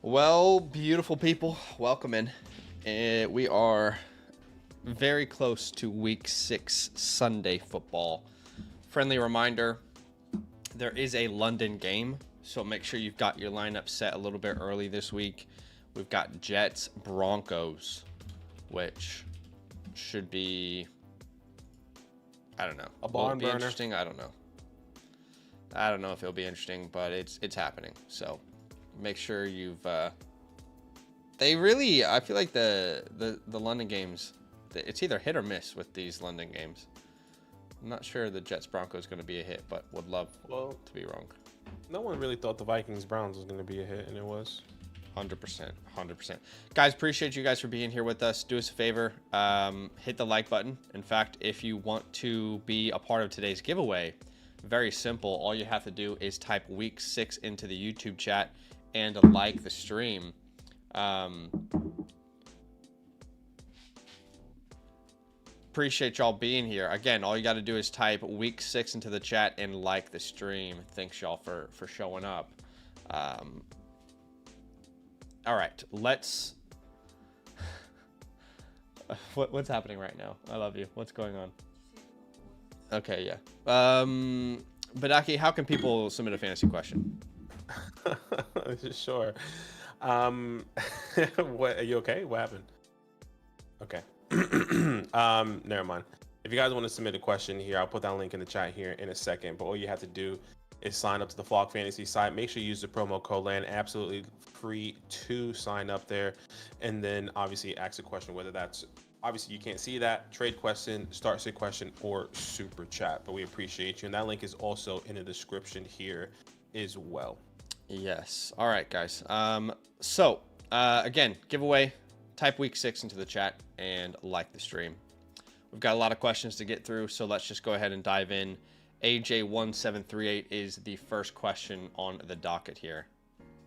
Well, beautiful people, welcome in. We are very close to week 6 Sunday football. Friendly reminder, there is a London game, so make sure you've got your lineup set a little bit early this week. We've got Jets Broncos, which should be, I don't know. A Will it barn be burner. interesting? I don't know. I don't know if it'll be interesting, but it's happening. So make sure you've they really, I feel like the London games, it's either hit or miss with these London games. I'm not sure the Jets Broncos is going to be a hit, but would love to be wrong. No one really thought the Vikings Browns was going to be a hit, and it was. 100%. Guys, appreciate you guys for being here with us. Do us a favor, hit the like button. In fact, if you want to be a part of today's giveaway, very simple. All you have to do is type week 6 into the YouTube chat and like the stream. Appreciate y'all being here. Again, all you got to do is type week 6 into the chat and like the stream. Thanks y'all for showing up. All right, let's. What's happening right now? I love you. What's going on? Okay, yeah. Badaki, how can people submit a fantasy question? Sure. What, are you okay? What happened? Okay. Never mind. If you guys want to submit a question here, I'll put that link in the chat here in a second. But all you have to do is sign up to the Flock Fantasy site. Make sure you use the promo code LAN. Absolutely free to sign up there. And then obviously ask a question, whether that's, obviously you can't see that, trade question, start sit question, or super chat. But we appreciate you. And that link is also in the description here as well. Yes. All right, guys. Again, giveaway. Type week 6 into the chat and like the stream. We've got a lot of questions to get through, so let's just go ahead and dive in. AJ1738 is the first question on the docket here.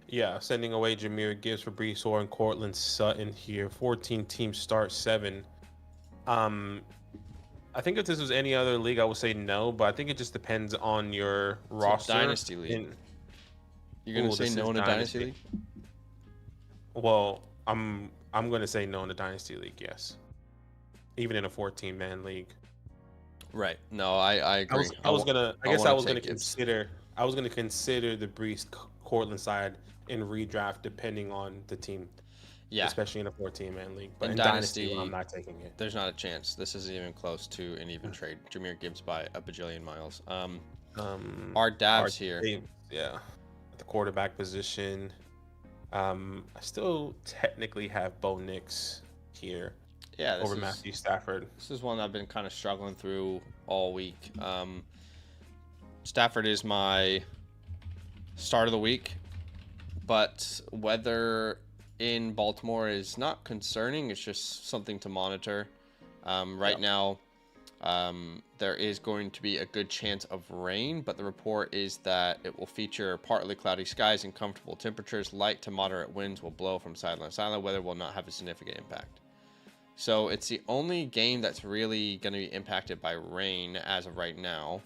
Yeah, sending away Jahmyr Gibbs for Breece Hall and Cortland Sutton here. 14 teams start 7. I think if this was any other league, I would say no, but I think it just depends on your roster. Dynasty league. You're gonna say no in a dynasty league? Well, I'm gonna say no in a dynasty league, yes. Even in a 14-man league. Right. No, I agree. I was gonna consider the Breece Cortland side in redraft depending on the team. Yeah. Especially in a 14-man league. But in dynasty, I'm not taking it. There's not a chance. This isn't even close to an even trade. Jahmyr Gibbs by a bajillion miles. Our Davs here. Yeah. At the quarterback position. I still technically have Bo Nix here. Yeah, over Matthew Stafford. This is one I've been kind of struggling through all week. Stafford is my start of the week, but weather in Baltimore is not concerning. It's just something to monitor. Right now, there is going to be a good chance of rain, but the report is that it will feature partly cloudy skies and comfortable temperatures. Light to moderate winds will blow from sideline to sideline. Weather will not have a significant impact. So it's the only game that's really going to be impacted by rain as of right now.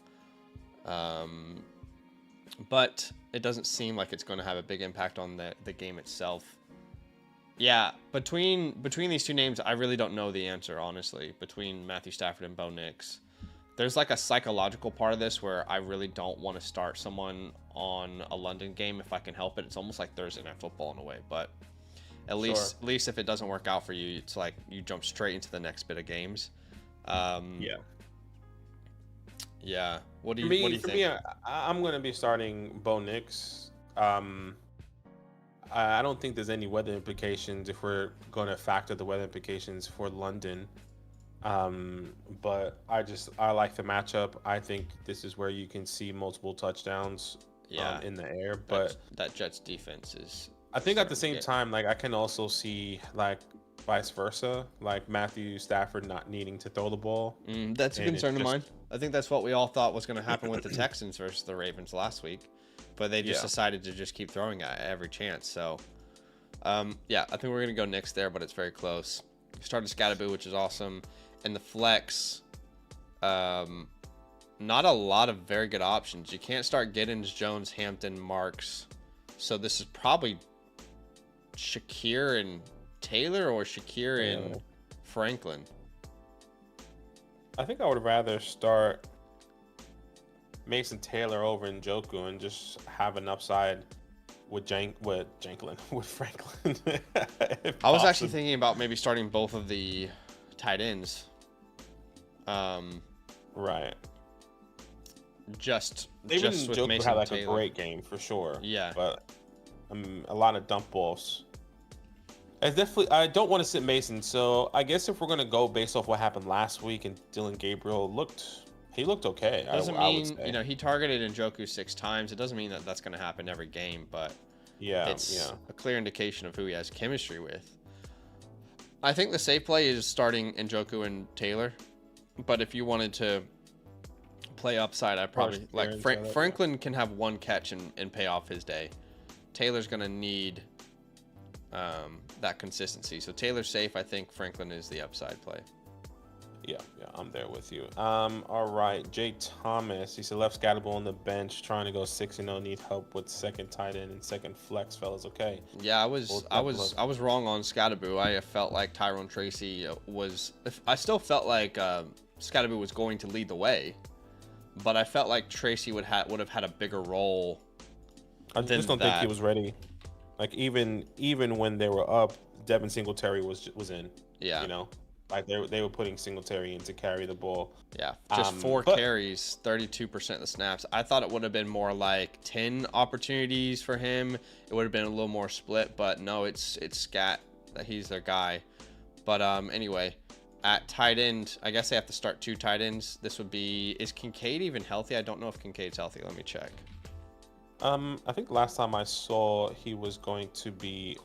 But it doesn't seem like it's going to have a big impact on the game itself. Yeah, between these two names, I really don't know the answer, honestly, between Matthew Stafford and Bo Nix. There's like a psychological part of this where I really don't want to start someone on a London game if I can help it. It's almost like Thursday Night Football in a way, but at least if it doesn't work out for you, it's like you jump straight into the next bit of games. Yeah. What do you think? For me, I'm going to be starting Bo Nix. I don't think there's any weather implications if we're going to factor the weather implications for London. But I like the matchup. I think this is where you can see multiple touchdowns in the air. But that Jets defense is. I think at the same time, like I can also see like vice versa, like Matthew Stafford not needing to throw the ball. That's a concern of mine. I think that's what we all thought was going to happen with the Texans versus the Ravens last week, but they just decided to just keep throwing at every chance. So, I think we're going to go Knicks there, but it's very close. Started Scatterboo, which is awesome. And the flex, not a lot of very good options. You can't start Giddens, Jones, Hampton, Marks. So this is probably Shakir and Taylor or Shakir Yeah. and Franklin? I think I would rather start Mason Taylor over Njoku and just have an upside with with Franklin. if I was actually possible. thinking about maybe starting both of the tight ends. Right. Just Even with Njoku Mason had like Taylor. a great game for sure. Yeah. But a lot of dump balls. I don't want to sit Mason, so I guess if we're gonna go based off what happened last week and Dylan Gabriel looked okay. Doesn't I would mean, say. you know, he targeted Njoku 6 times. It doesn't mean that that's going to happen every game, but Yeah, it's a clear indication of who he has chemistry with. I think the safe play is starting Njoku and Taylor, but if you wanted to play upside, I probably like Franklin can have one catch and pay off his day. Taylor's going to need that consistency. So Taylor's safe. I think Franklin is the upside play. Yeah, I'm there with you. All right, Jay Thomas. He said left Scatterable on the bench, trying to go 6-0. Need help with second tight end and second flex, fellas. Okay. Yeah, I was wrong on Scatteraboo. I felt like Tyrone Tracy was. I still felt like Scatteraboo was going to lead the way, but I felt like Tracy would have had a bigger role. I just don't think he was ready. Like even when they were up, Devin Singletary was in. Yeah. You know. Like they were putting Singletary in to carry the ball. Yeah, just 4 carries, 32% of the snaps. I thought it would have been more like 10 opportunities for him. It would have been a little more split, but no, it's Scat that he's their guy. But anyway, at tight end, I guess they have to start 2 tight ends. This would be, is Kincaid even healthy? I don't know if Kincaid's healthy. Let me check. I think last time I saw he was going to be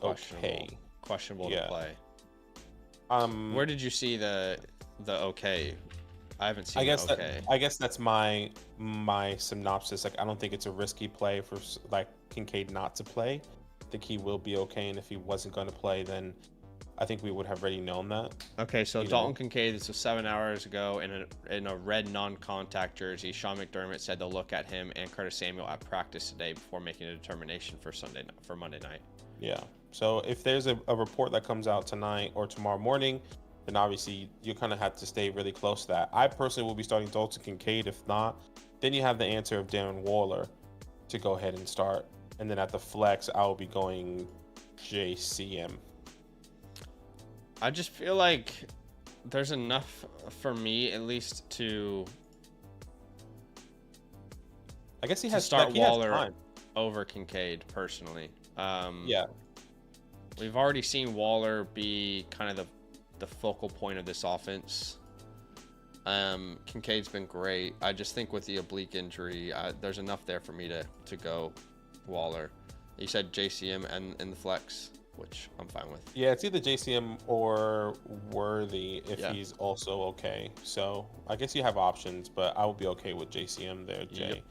Questionable to play. Where did you see the okay? I haven't seen. I guess that's my synopsis. Like, I don't think it's a risky play for like Kincaid not to play. I think he will be okay, and if he wasn't going to play, then I think we would have already known that. Okay, so Dalton Kincaid. This was 7 hours ago in a red non-contact jersey. Sean McDermott said they'll look at him and Curtis Samuel at practice today before making a determination for Monday night. Yeah. So if there's a report that comes out tonight or tomorrow morning, then obviously you kind of have to stay really close to that. I personally will be starting Dalton Kincaid. If not, then you have the answer of Darren Waller to go ahead and start. And then at the flex, I will be going JCM. I just feel like there's enough for me, at least, to. I guess he has start Waller over Kincaid personally. Yeah. We've already seen Waller be kind of the focal point of this offense. Kincaid's been great. I just think with the oblique injury, there's enough there for me to go Waller. You said JCM and in the flex, which I'm fine with. Yeah, it's either JCM or Worthy if he's also okay. So I guess you have options, but I would be okay with JCM there, Jay. Yep.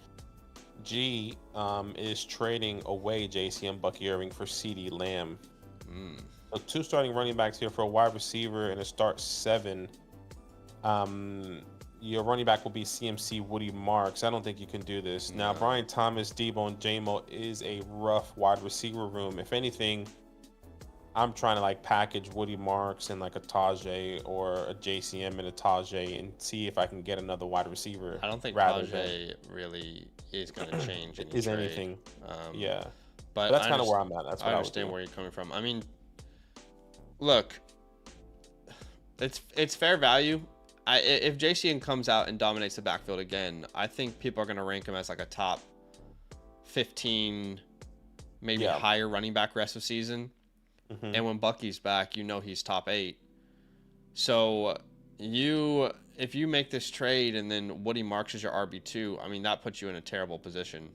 G is trading away JCM Bucky Irving for CeeDee Lamb. So 2 starting running backs here for a wide receiver and a start 7. Your running back will be CMC Woody Marks. I don't think you can do this. Now, Brian Thomas, Debo, and J-Mo is a rough wide receiver room. If anything, I'm trying to like package Woody Marks and like a Tajay or a JCM and a Tajay and see if I can get another wide receiver. I don't think Tajay really is going to change anything. Yeah. But that's kind of where I'm at. That's what I understand where you're coming from. I mean, look, it's fair value. If JCN comes out and dominates the backfield again, I think people are going to rank him as like a top 15, maybe higher running back rest of season. Mm-hmm. And when Bucky's back, you know he's top 8. So if you make this trade and then Woody Marks is your RB2, I mean, that puts you in a terrible position.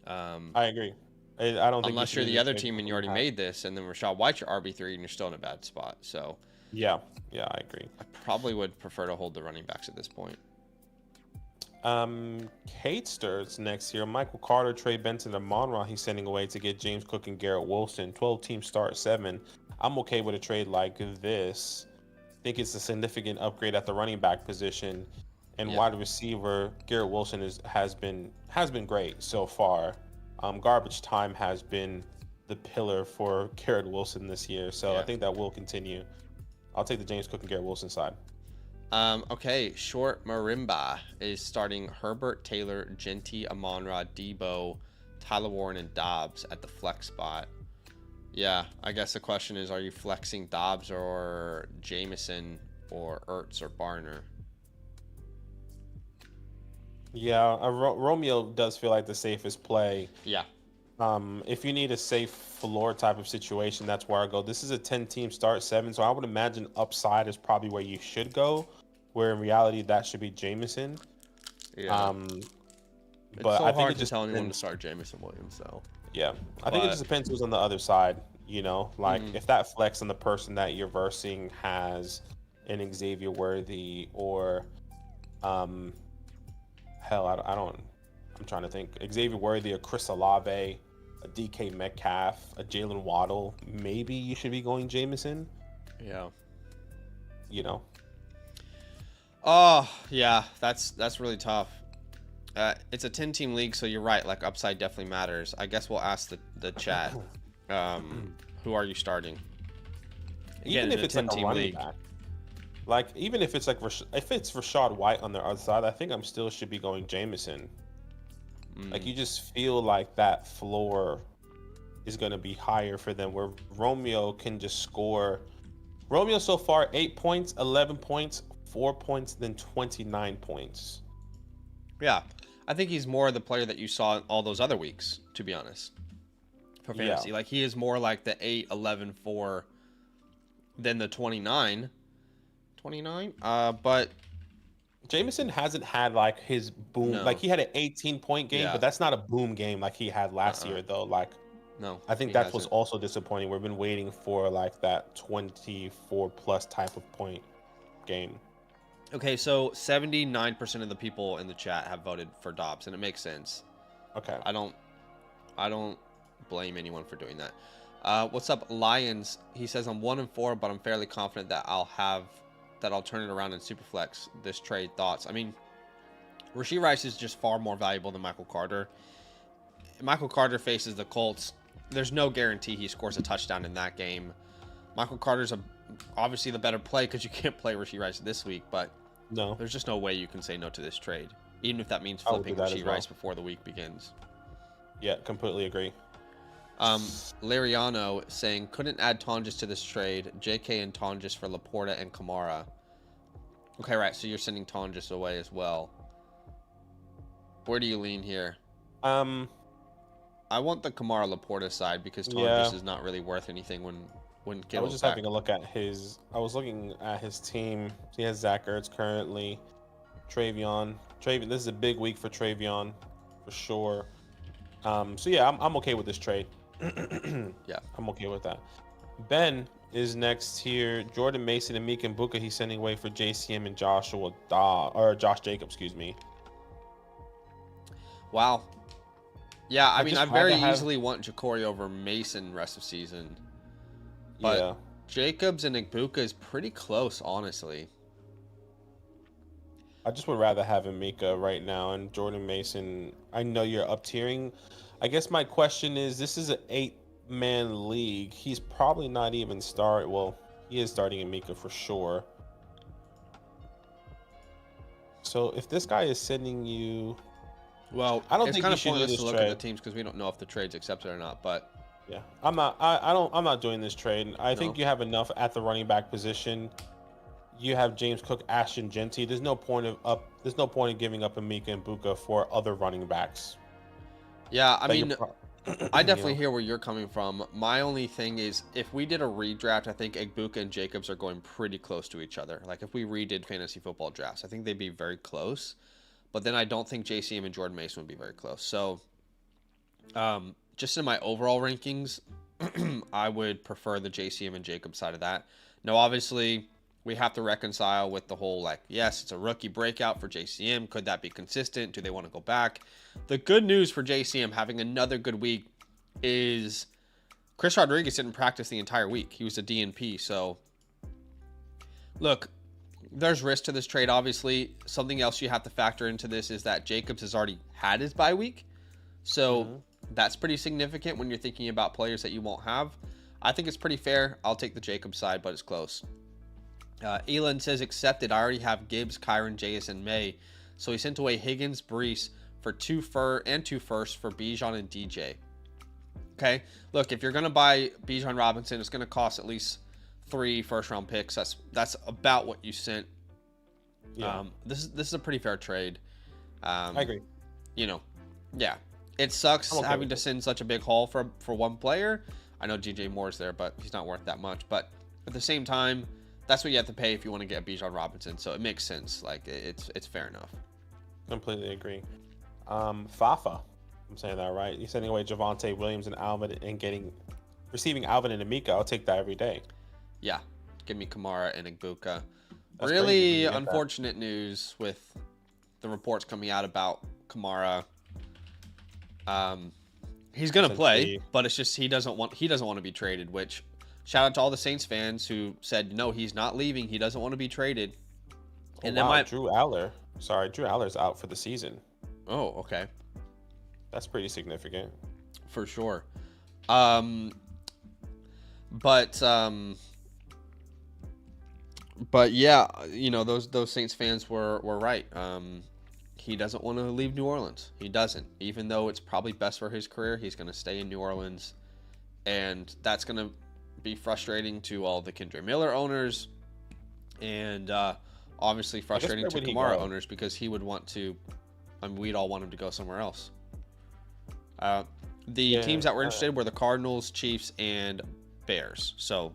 I agree. I don't think unless you're the other team and you already made this, and then Rachaad White's your RB3 and you're still in a bad spot. So yeah, I agree. I probably would prefer to hold the running backs at this point. Kate Sturz next here. Michael Carter, Trey Benson, and Monra he's sending away to get James Cook and Garrett Wilson. 12-team start 7. I'm okay with a trade like this. I think it's a significant upgrade at the running back position. And wide receiver, Garrett Wilson has been great so far. Garbage time has been the pillar for Garrett Wilson this year. So Yeah. I think that will continue. I'll take the James Cook and Garrett Wilson side. Okay, Short Marimba is starting Herbert, Taylor, Genty, Amon-Ra, Debo, Tyler Warren, and Dobbs at the flex spot. Yeah, I guess the question is, are you flexing Dobbs or Jameson or Ertz or Barner? Yeah, Romeo does feel like the safest play. Yeah. If you need a safe floor type of situation, that's where I go. This is a 10-team start 7, so I would imagine upside is probably where you should go, where in reality that should be Jameson. Yeah. But so I think hard it just to tell anyone to depends. start Jameson Williams, so. Yeah, I think it just depends who's on the other side. You know, like if that flex on the person that you're versing has an Xavier Worthy or, hell, I don't. I'm trying to think. Xavier Worthy, a Chris Olave, a DK Metcalf, a Jalen Waddle. Maybe you should be going Jameson. Yeah. You know. Oh, yeah, that's really tough. It's a 10-team league, so you're right. Like, upside definitely matters. I guess we'll ask the chat. Who are you starting? Again, Even if it's like a running back. Like, even if it's like if it's Rashad White on the other side, I think I'm still should be going Jameson. Like, you just feel like that floor is going to be higher for them, where Romeo can just score. Romeo so far 8 points, 11 points, 4 points, then 29 points. Yeah, I think he's more the player that you saw all those other weeks, to be honest, for fantasy. Yeah. Like, he is more like the 8, 11, 4 than the 29. But Jameson hasn't had like his boom. No. Like, he had an 18-point game, Yeah. but that's not a boom game like he had last year, though. Like, no, I think that was also disappointing. We've been waiting for like that 24 plus type of point game. Okay, so 79% of the people in the chat have voted for Dobbs, and it makes sense. Okay. I don't blame anyone for doing that. What's up, Lions? He says, I'm 1-4, but I'm fairly confident that I'll turn it around in Superflex this trade. Thoughts? I mean, Rashee Rice is just far more valuable than Michael Carter. Michael Carter faces the Colts. There's no guarantee he scores a touchdown in that game. Michael Carter's obviously the better play because you can't play Rashee Rice this week, but No. there's just no way you can say no to this trade, even if that means flipping Rashee Rice before the week begins. Yeah, completely agree. Lariano saying, couldn't add Tonjes to this trade. JK and Tonjes for Laporta and Kamara. Okay, right. So you're sending Tonjes away as well. Where do you lean here? I want the Kamara Laporta side because Tonjes is not really worth anything when Kittle's I was just back. having a look at his. I was looking at his team. He has Zach Ertz currently, Travion. This is a big week for Travion, for sure. So yeah, I'm okay with this trade. Yeah, I'm okay with that. Ben is next here. Jordan Mason and Meek and Buka. He's sending away for JCM and Josh Jacobs. Excuse me. Wow. Yeah, I mean, I just very had to have- easily want Ja'Cory over Mason rest of season. But Yeah. Jacobs and Igbuka is pretty close, honestly. I just would rather have Emeka right now, and Jordan Mason. I know you're up tiering. I guess my question is, this is an 8-man league. He's probably not even start. Well, he is starting Emeka for sure. So if this guy is sending you, Well, I don't it's think kind you of should do pointless this to look at the trade. teams because we don't know if the trade's accepted or not. But yeah, I'm not. I'm not doing this trade. I think No. you have enough at the running back position. You have James Cook, Ashton Genty. There's no point in giving up Emeka and Buka for other running backs. yeah, I that you're mean, pro- I you definitely know. hear where you're coming from. My only thing is, if we did a redraft, I think Igbuka and Jacobs are going pretty close to each other. Like, if we redid fantasy football drafts, I think they'd be very close. But then I don't think JCM and Jordan Mason would be very close. So, just in my overall rankings, I would prefer the JCM and Jacobs side of that. Now, obviously, we have to reconcile with the whole, like, yes, it's a rookie breakout for JCM. Could that be consistent? Do they want to go back? The good news for JCM having another good week is Chris Rodriguez didn't practice the entire week. He was a DNP. So, look, there's risk to this trade, obviously. Something else you have to factor into this is that Jacobs has already had his bye week. So, That's pretty significant when you're thinking about players that you won't have. I think it's pretty fair. I'll take the Jacobs side, but it's close. Elon says, accepted. I already have Gibbs, Kyron, Jayus, and May. So he sent away Higgins, Brees for 2 firsts for Bijan and DJ. Okay, look, if you're going to buy Bijan Robinson, it's going to cost at least 3 first-round picks. That's about what you sent. Yeah. This is a pretty fair trade. I agree. You know, yeah. It sucks having to send such a big haul for one player. I know DJ Moore's there, but he's not worth that much. But at the same time, that's what you have to pay if you want to get Bijan Robinson. So it makes sense. Like, it's fair enough. Completely agree. Fafa, I'm saying that right. You're sending away Javonte Williams and Alvin and receiving Alvin and Amika. I'll take that every day. Yeah, give me Kamara and Igbuka. That's really unfortunate news with the reports coming out about Kamara. He's gonna play, but it's just he doesn't want to be traded. Which, shout out to all the Saints fans who said no, he's not leaving. He doesn't want to be traded. And then Drew Aller's out for the season. Oh, okay. That's pretty significant. For sure. But yeah, you know, those Saints fans were right. He doesn't want to leave New Orleans. He doesn't. Even though it's probably best for his career, he's going to stay in New Orleans. And that's going to be frustrating to all the Kendre Miller owners. And obviously frustrating to Kamara owners because he would want to... I mean, we'd all want him to go somewhere else. The teams that were interested were the Cardinals, Chiefs, and Bears. So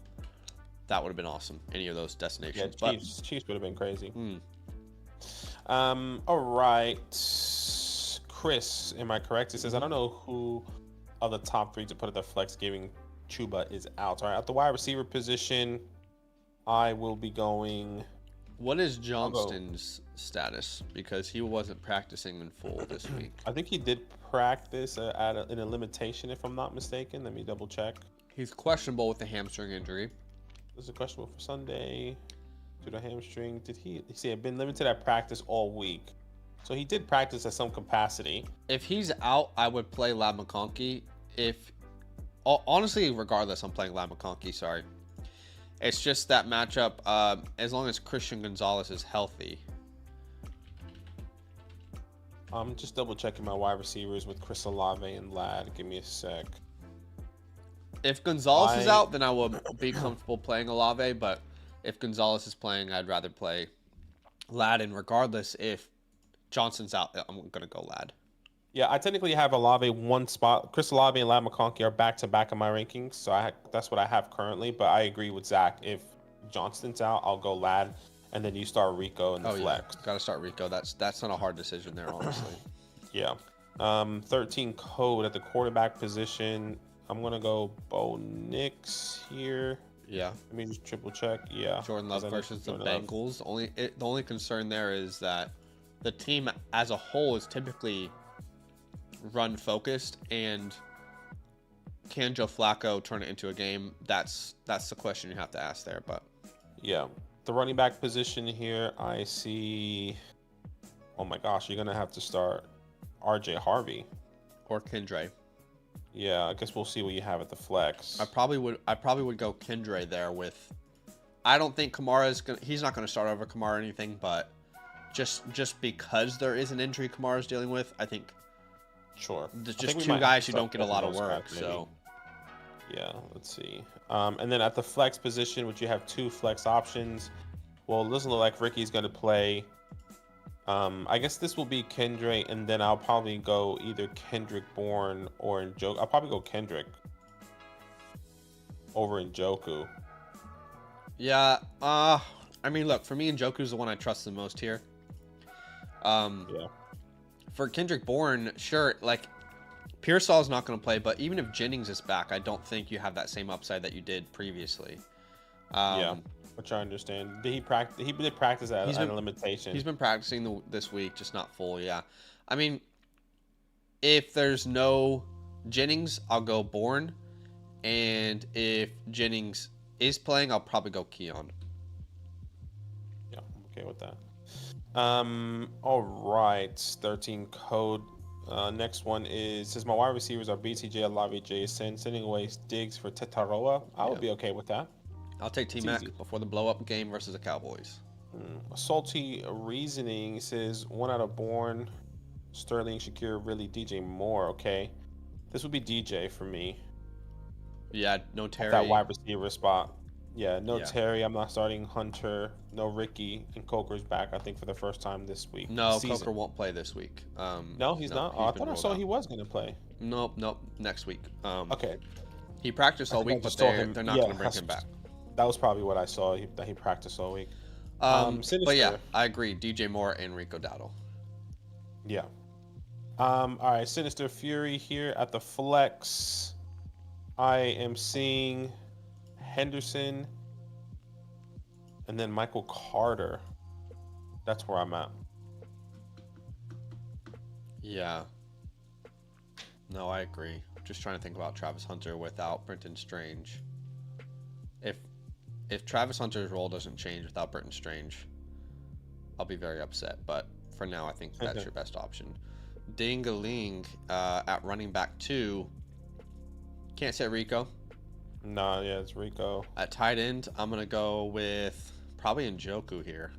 that would have been awesome. Any of those destinations. Yeah, Chiefs would have been crazy. All right. Chris, am I correct? It says, I don't know who of the top 3 to put at the flex, giving Chuba is out. All right, at the wide receiver position, I will be going... What is Johnston's status? Because he wasn't practicing in full this week. I think he did practice in a limitation, if I'm not mistaken. Let me double check. He's questionable with a hamstring injury. This is questionable for Sunday due to hamstring. Did he had been limited at practice all week? So he did practice at some capacity. If he's out, I would play Lab McConkey. Honestly, regardless, I'm playing Lab McConkey. Sorry. It's just that matchup, as long as Christian Gonzalez is healthy. I'm just double checking my wide receivers with Chris Olave and Lad. Give me a sec. If Gonzalez is out, then I will be comfortable playing Olave. But if Gonzalez is playing, I'd rather play Lad. And regardless, if Johnson's out, I'm going to go Lad. Yeah, I technically have Olave one spot. Chris Olave and Lad McConkey are back-to-back in my rankings, so that's what I have currently. But I agree with Zach. If Johnston's out, I'll go Lad, and then you start Rico in the flex. Got to start Rico. That's not a hard decision there, honestly. Yeah. 13 code at the quarterback position. I'm going to go Bo Nix here. Yeah. Let me just triple check. Yeah. Jordan Love versus the Bengals. The only concern there is that the team as a whole is typically run focused, and can Joe Flacco turn it into a game? That's the question you have to ask there. But yeah, the running back position here, I see. Oh my gosh, you're gonna have to start RJ Harvey or Kendre. Yeah, I guess we'll see what you have at the flex. I probably would go Kendre there with. I don't think he's not gonna start over Kamara or anything, but just because there is an injury Kamara's dealing with, I think. Sure. There's just 2 guys who don't get a lot of work, so. Yeah, let's see. And then at the flex position, which you have 2 flex options. Well, it doesn't look like Ricky's going to play. I guess this will be Kendrick, and then I'll probably go either Kendrick Bourne or Njoku. I'll probably go Kendrick over Njoku. Yeah. I mean, look, for me, Njoku's the one I trust the most here. Yeah. For Kendrick Bourne, sure, like, Pearsall's not going to play, but even if Jennings is back, I don't think you have that same upside that you did previously. Yeah, which I understand. Did he practice? He did practice at a limitation. He's been practicing this week, just not full, yeah. I mean, if there's no Jennings, I'll go Bourne. And if Jennings is playing, I'll probably go Keon. Yeah, I'm okay with that. All right, 13 code. Next one says my wide receivers are BTJ, Olave, Jason, sending away Diggs for Tetaroa. I would Yep. be okay with that. I'll take It's T-Mac easy. before the blow-up game versus the Cowboys. Salty reasoning says one out of Bourne, Sterling, Shakir, really DJ Moore. Okay, this would be DJ for me. Yeah, no At that Terry. wide receiver spot. Yeah, no Yeah. Terry. I'm not starting Hunter. No Ricky, and Coker's back. I think for the first time this week. No, Season. Coker won't play this week. No, he's No, not. Oh, he's I been thought I ruled saw out. he was gonna play. Nope, next week. Okay, He practiced I all think I week, but just saw him. they're not Yeah, going to bring him back. that was probably what I saw. That he practiced all week. But yeah, Sinister. I agree. DJ Moore and Rico Dowdle. Yeah. All right, Sinister Fury here at the flex. I am seeing Henderson and then Michael Carter. That's where I'm at. Yeah. No, I agree. Just trying to think about Travis Hunter without Brenton Strange. If Travis Hunter's role doesn't change without Brenton Strange, I'll be very upset. But for now, I think that's your best option. Ding-a-ling at running back 2. Can't say Rico. Nah, yeah, it's Rico. At tight end, I'm going to go with probably Njoku here.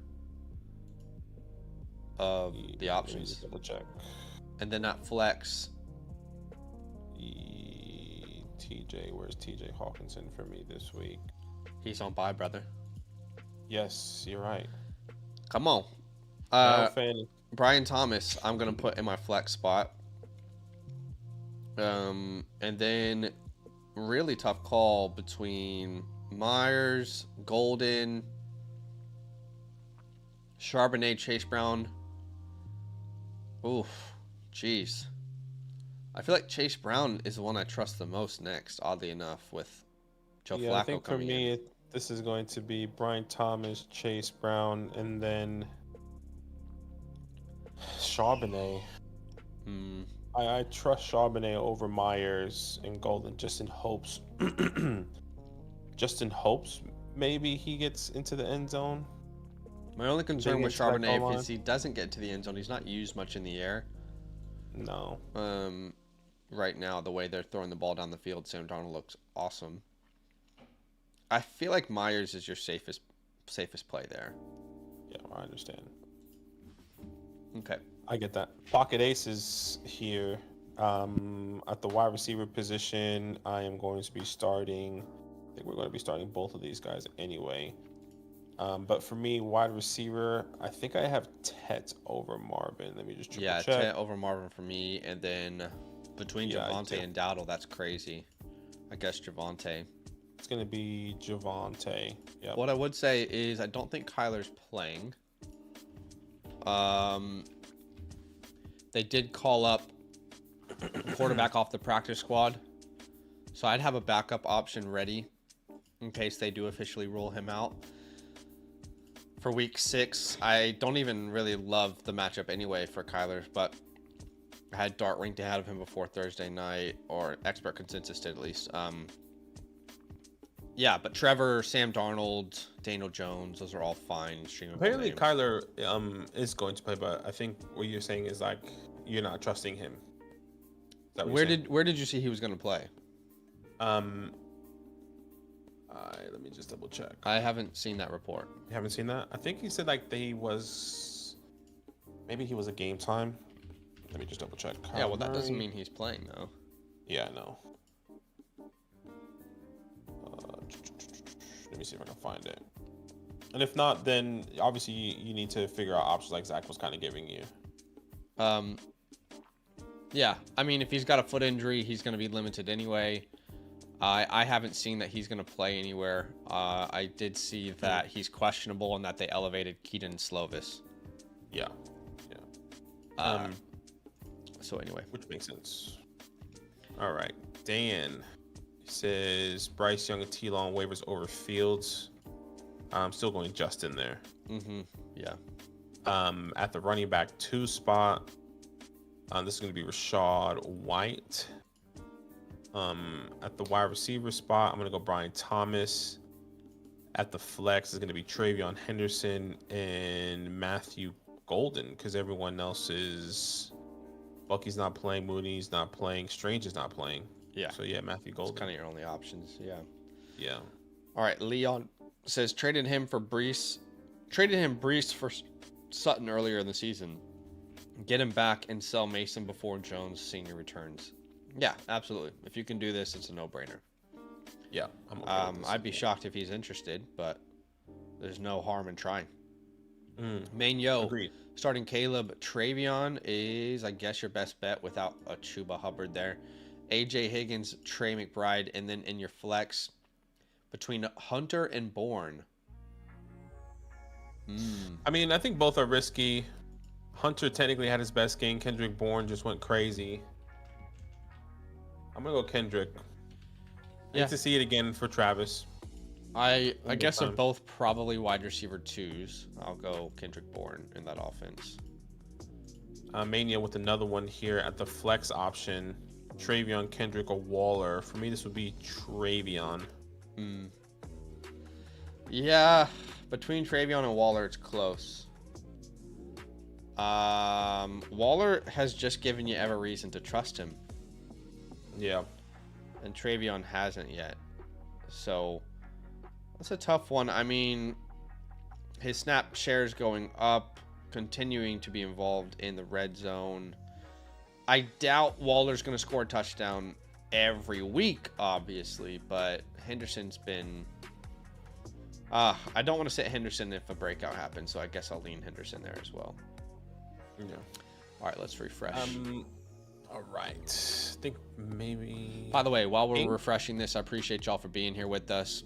Of the options. Double check. And then at flex, TJ, where's TJ Hawkinson for me this week? he's on bye, brother. Yes, you're right. Come on. Brian Thomas, I'm going to put in my flex spot. And then really tough call between Myers, Golden, Charbonnet, Chase Brown. Oof, jeez. I feel like Chase Brown is the one I trust the most next, oddly enough, with Joe Flacco I think for coming me, in. this is going to be Brian Thomas, Chase Brown, and then Charbonnet. I trust Charbonnet over Myers and Golden just in hopes. Just in hopes maybe he gets into the end zone. My only concern Maybe with it's that goal Charbonnet line. is he doesn't get to the end zone. He's not used much in the air. No. Right now, the way they're throwing the ball down the field, Sam Darnold looks awesome. I feel like Myers is your safest play there. Yeah, I understand. Okay. I get that. Pocket aces here. At the wide receiver position, I am going to be starting. I think we're going to be starting both of these guys anyway. But for me, wide receiver, I think I have Tet over Marvin. Let me just triple check. Tet over Marvin for me, and then between Javonte and Dowdle, that's crazy. I guess Javonte. It's going to be Javonte. Yep. What I would say is I don't think Kyler's playing. They did call up quarterback off the practice squad, so I'd have a backup option ready in case they do officially rule him out. For week 6, I don't even really love the matchup anyway for Kyler, but I had Dart ranked ahead of him before Thursday night, or expert consensus did at least. Yeah, but Trevor, Sam Darnold, Daniel Jones, those are all fine streamable Apparently, names. Kyler is going to play, but I think what you're saying is like you're not trusting him. Where did you see he was going to play? Let me just double check. I haven't seen that report. You haven't seen that? I think he said like maybe he was a game time. Let me just double check. Yeah, well, that doesn't mean he's playing though. Yeah, I know. Let me see if I can find it. And if not, then obviously you need to figure out options like Zach was kind of giving you. Yeah, I mean, if he's got a foot injury, he's going to be limited anyway. I haven't seen that he's going to play anywhere. I did see that he's questionable and that they elevated Keaton Slovis. Yeah. So anyway. Which makes sense. All right. Dan says Bryce Young and T-Law waivers over Fields. I'm still going Justin there. Yeah. At the running back 2 spot, this is going to be Rashad White. At the wide receiver spot, I'm going to go Brian Thomas. At the flex is going to be Travion Henderson and Matthew Golden because everyone else is Bucky's not playing. Mooney's not playing. Strange is not playing. Yeah. So yeah, Matthew It's Golden. kind of your only options. Yeah. Yeah. All right. Leon says traded him for Brees for Sutton earlier in the season. Get him back and sell Mason before Jones Sr. returns. Yeah, absolutely. If you can do this, it's a no-brainer. Yeah. I'm okay with this. I'd be shocked if he's interested, but there's no harm in trying. Agreed. Starting Caleb. Travion is, I guess, your best bet without a Chuba Hubbard there. AJ Higgins, Trey McBride, and then in your flex between Hunter and Bourne. I mean, I think both are risky. Hunter technically had his best game. Kendrick Bourne just went crazy. I'm gonna go Kendrick. Yeah. Need to see it again for Travis. I guess they're both probably wide receiver 2s. I'll go Kendrick Bourne in that offense. Mania with another one here at the flex option. Travion, Kendrick, or Waller. For me, this would be Travion. Yeah, between Travion and Waller, it's close. Waller has just given you every reason to trust him. Yeah. And Travion hasn't yet. So that's a tough one. I mean, his snap shares going up, continuing to be involved in the red zone. I doubt Waller's going to score a touchdown every week, obviously, but Henderson's been... I don't want to sit Henderson if a breakout happens, so I guess I'll lean Henderson there as well. Yeah. All right, let's refresh. All right. I think maybe... By the way, while we're refreshing this, I appreciate y'all for being here with us.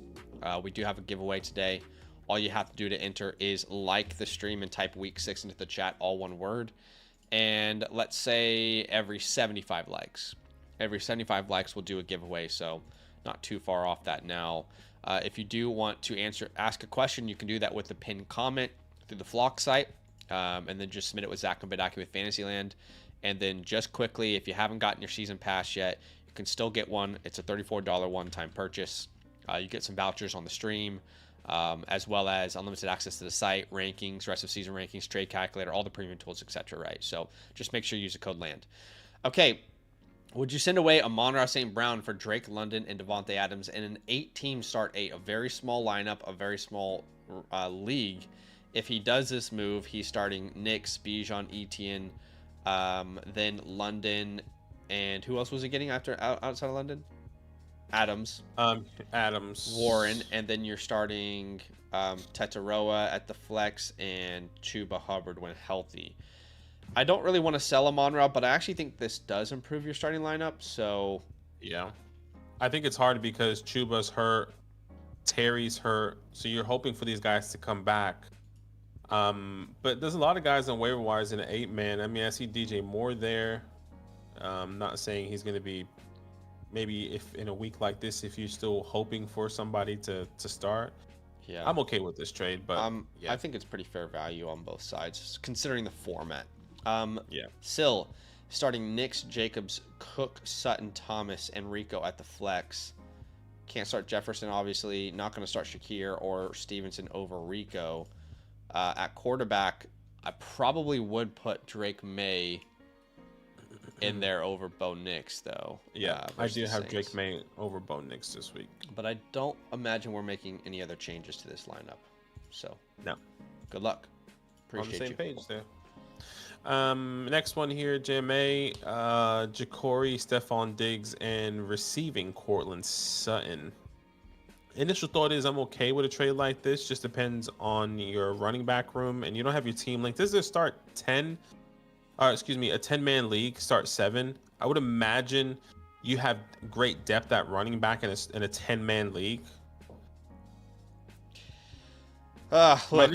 We do have a giveaway today. All you have to do to enter is like the stream and type week 6 into the chat, all one word. And let's say every 75 likes. Every 75 likes we'll do a giveaway, so not too far off that now. If you do want to ask a question, you can do that with the pinned comment through the Flock site. And then just submit it with Zach and Badaki with Fantasyland. And then just quickly, if you haven't gotten your season pass yet, you can still get one. It's a $34 one-time purchase. You get some vouchers on the stream, as well as unlimited access to the site, rankings, rest of season rankings, trade calculator, all the premium tools, etc. Right? So just make sure you use the code LAND. Okay. Would you send away Amon-Ra St. Brown for Drake London and Devontae Adams in an 8-team start 8, a very small lineup, a very small league? If he does this move, he's starting Knicks, Bijan, Etienne, then London, and who else was he getting outside of London? Adams. Adams. Warren, and then you're starting Tetaroa at the flex and Chuba Hubbard when healthy. I don't really want to sell Amon-Ra, but I actually think this does improve your starting lineup, so... Yeah. I think it's hard because Chuba's hurt, Terry's hurt, so you're hoping for these guys to come back. But there's a lot of guys on waiver wires in an 8-man. I mean, I see DJ Moore there. Not saying he's going to be, maybe if in a week like this, if you're still hoping for somebody to start. Yeah, I'm okay with this trade, but yeah. I think it's pretty fair value on both sides, considering the format. Yeah. Sill, starting Knicks, Jacobs, Cook, Sutton, Thomas, and Rico at the flex. Can't start Jefferson, obviously. Not going to start Shakir or Stevenson over Rico. At quarterback, I probably would put Drake May in there over Bo Nix, though. Yeah, I do have Drake May over Bo Nix this week. But I don't imagine we're making any other changes to this lineup. So, no. Good luck. Appreciate On the same you. page there. Next one here, JMA, Ja'Cory, Stephon Diggs, and receiving Cortland Sutton. Initial thought is I'm okay with a trade like this. Just depends on your running back room, and you don't have your team linked. This is a start 10, a 10-man league, start 7. I would imagine you have great depth at running back in a 10-man league. Look,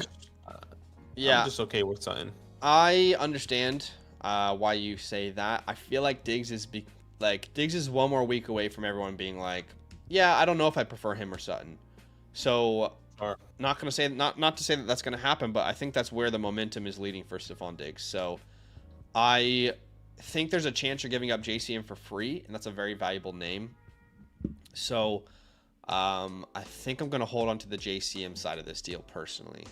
yeah, I'm just okay with Sutton. I understand why you say that. I feel like Diggs is one more week away from everyone being like, yeah, I don't know if I prefer him or Sutton. So, not gonna say not to say that that's gonna happen, but I think that's where the momentum is leading for Stephon Diggs. So, I think there's a chance you're giving up JCM for free, and that's a very valuable name. So, I think I'm gonna hold on to the JCM side of this deal personally.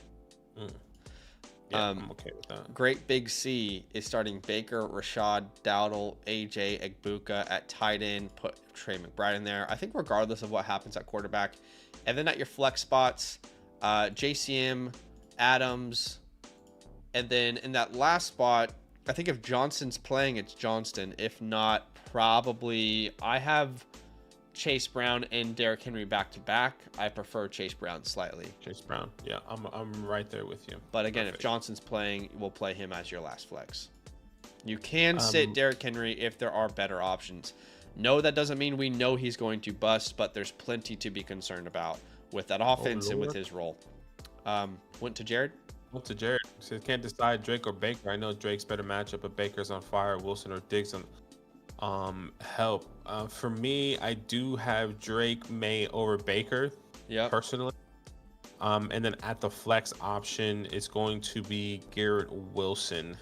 Yeah, I'm okay with that. Great Big C is starting Baker, Rashad, Dowdle, AJ, Egbuka at tight end. Put Trey McBride in there. I think regardless of what happens at quarterback. And then at your flex spots, JCM, Adams. And then in that last spot, I think if Johnson's playing, it's Johnston. If not, probably I have Chase Brown and Derrick Henry back to back. I prefer Chase Brown slightly. Chase Brown. Yeah, I'm right there with you. But again, if Johnson's playing, we'll play him as your last flex. You can sit Derrick Henry if there are better options. No, that doesn't mean we know he's going to bust, but there's plenty to be concerned about with that offense and with his role. Went to Jared. Went to Jared. So can't decide Drake or Baker. I know Drake's better matchup, but Baker's on fire. Wilson or Diggs on help. For me, I do have Drake May over Baker. Yeah. Personally. And then at the flex option, it's going to be Garrett Wilson.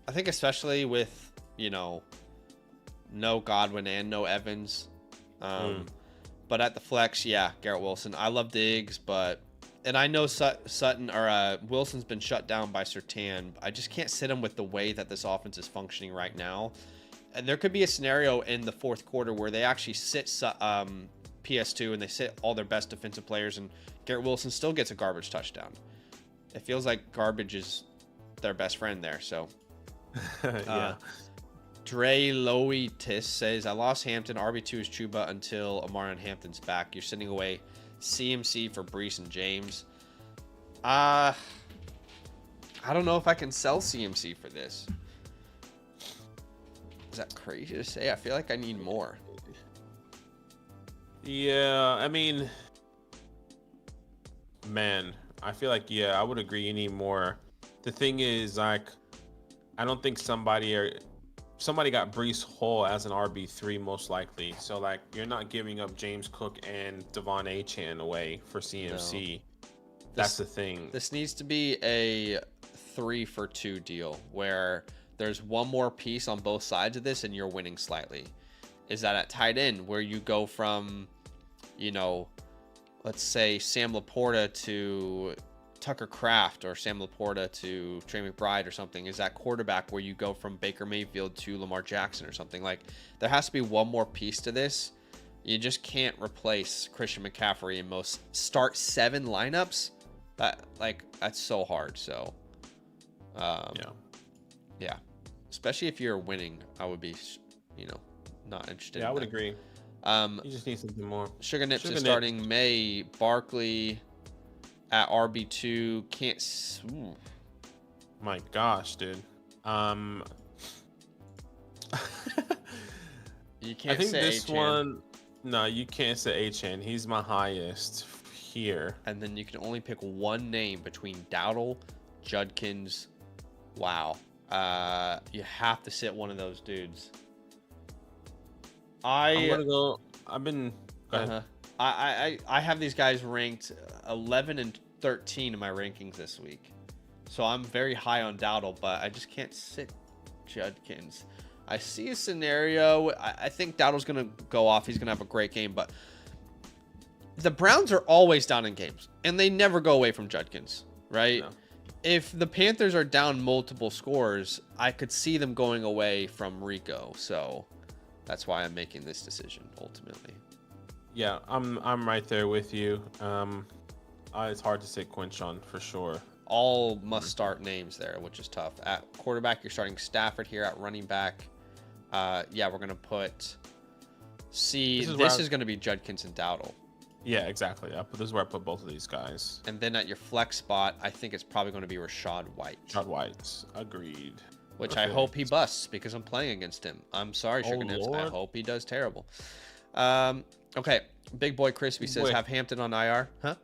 I think especially with, no Godwin and no Evans. But at the flex, yeah, Garrett Wilson. I love Diggs, and I know Sutton or Wilson's been shut down by Surtain. I just can't sit him with the way that this offense is functioning right now. And there could be a scenario in the fourth quarter where they actually sit PS2 and they sit all their best defensive players, and Garrett Wilson still gets a garbage touchdown. It feels like garbage is their best friend there. So, yeah. Dre Loitis says, I lost Hampton. RB2 is Chuba until Amarian Hampton's back. You're sending away CMC for Brees and James. I don't know if I can sell CMC for this. Is that crazy to say? I feel like I need more. Yeah, I mean, man, I feel like, I would agree you need more. The thing is, like, I don't think somebody got Brees Hall as an RB3 most likely. So, like, you're not giving up James Cook and Devon Achane away for CMC. No. That's the thing. This needs to be a 3-for-2 deal where there's one more piece on both sides of this and you're winning slightly. Is that at tight end where you go from, let's say Sam Laporta to Tucker Kraft or Sam Laporta to Trey McBride or something? Is that quarterback where you go from Baker Mayfield to Lamar Jackson or something? Like, there has to be one more piece to this. You just can't replace Christian McCaffrey in most start 7 lineups. That's so hard. So, yeah. Especially if you're winning, I would be, not interested. Yeah, I would agree. You just need something more. Sugar Nips is starting May. Barkley at RB2. Can't. Ooh. My gosh, dude. You can't. I think say this H-N. one. No, you can't say Achane. He's my highest here. And then you can only pick one name between Dowdle, Judkins. Wow. You have to sit one of those dudes. I'm gonna go. Go ahead. I have these guys ranked 11 and 13 in my rankings this week, so I'm very high on Dowdle, but I just can't sit Judkins. I see a scenario. I think Dowdle's gonna go off. He's gonna have a great game, but the Browns are always down in games, and they never go away from Judkins, right? No. If the Panthers are down multiple scores, I could see them going away from Rico. So that's why I'm making this decision ultimately. Yeah, I'm right there with you. It's hard to say Quinchon for sure. All must-start names there, which is tough. At quarterback, you're starting Stafford here. At running back, we're going to put... This is going to be Judkins and Dowdle. Yeah, exactly. This is where I put both of these guys. And then at your flex spot, I think it's probably going to be Rashad White. Rashad White. Agreed. Which Perfect. I hope he busts because I'm playing against him. I'm sorry, Sugar Nips. I hope he does terrible. Okay. Big Boy Crispy says, have Hampton on IR. Huh?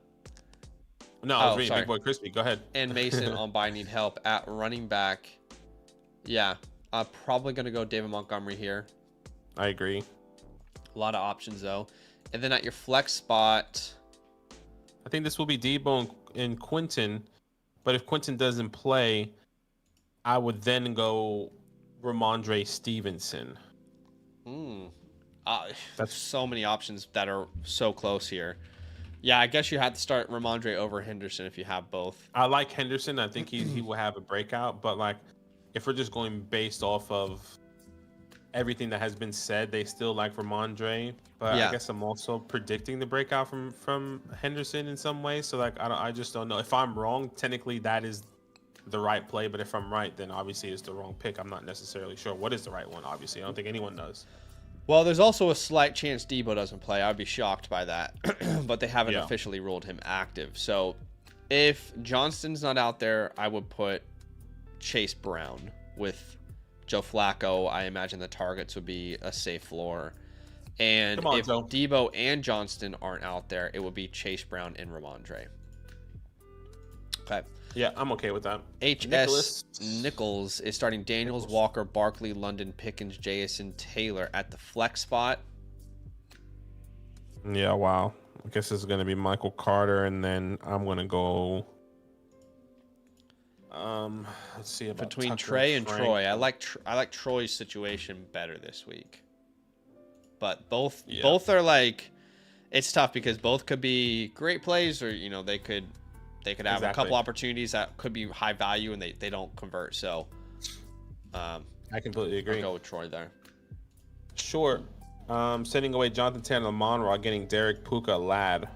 No, I was reading Big Boy Crispy. Go ahead. And Mason on buy need help. At running back, yeah, I'm probably going to go David Montgomery here. I agree. A lot of options, though. And then at your flex spot, I think this will be Debo and Quentin. But if Quentin doesn't play, I would then go Ramondre Stevenson. That's so many options that are so close here. Yeah, I guess you had to start Ramondre over Henderson if you have both. I like Henderson. I think he will have a breakout, but like if we're just going based off of everything that has been said, they still like Ramondre. But I Yeah. guess I'm also predicting the breakout from Henderson in some way. So like I just don't know. If I'm wrong, technically that is the right play, but if I'm right, then obviously it's the wrong pick. I'm not necessarily sure what is the right one. Obviously, I don't think anyone knows. Well, there's also a slight chance Debo doesn't play. I'd be shocked by that. But they haven't Yeah. officially ruled him active. So if Johnston's not out there, I would put Chase Brown with Joe Flacco. I imagine the targets would be a safe floor. And Come on, if Joe. Debo and Johnston aren't out there, it would be Chase Brown and Ramondre. Okay. Yeah, I'm okay with that. HS Nichols is starting Daniels, Walker, Barkley, London, Pickens, Jason, Taylor at the flex spot. Yeah, wow. I guess it's gonna be Michael Carter, and then I'm gonna go. Let's see about Between Tucker Trey and Frank. Troy. I like Troy's situation better this week. But both are like, it's tough because both could be great plays, or they could have a couple opportunities that could be high value and they don't convert. So I completely agree. I'll go with Troy there. Sure. Sending away Jonathan Taylor, Monroe, getting Derek Puka, Lad.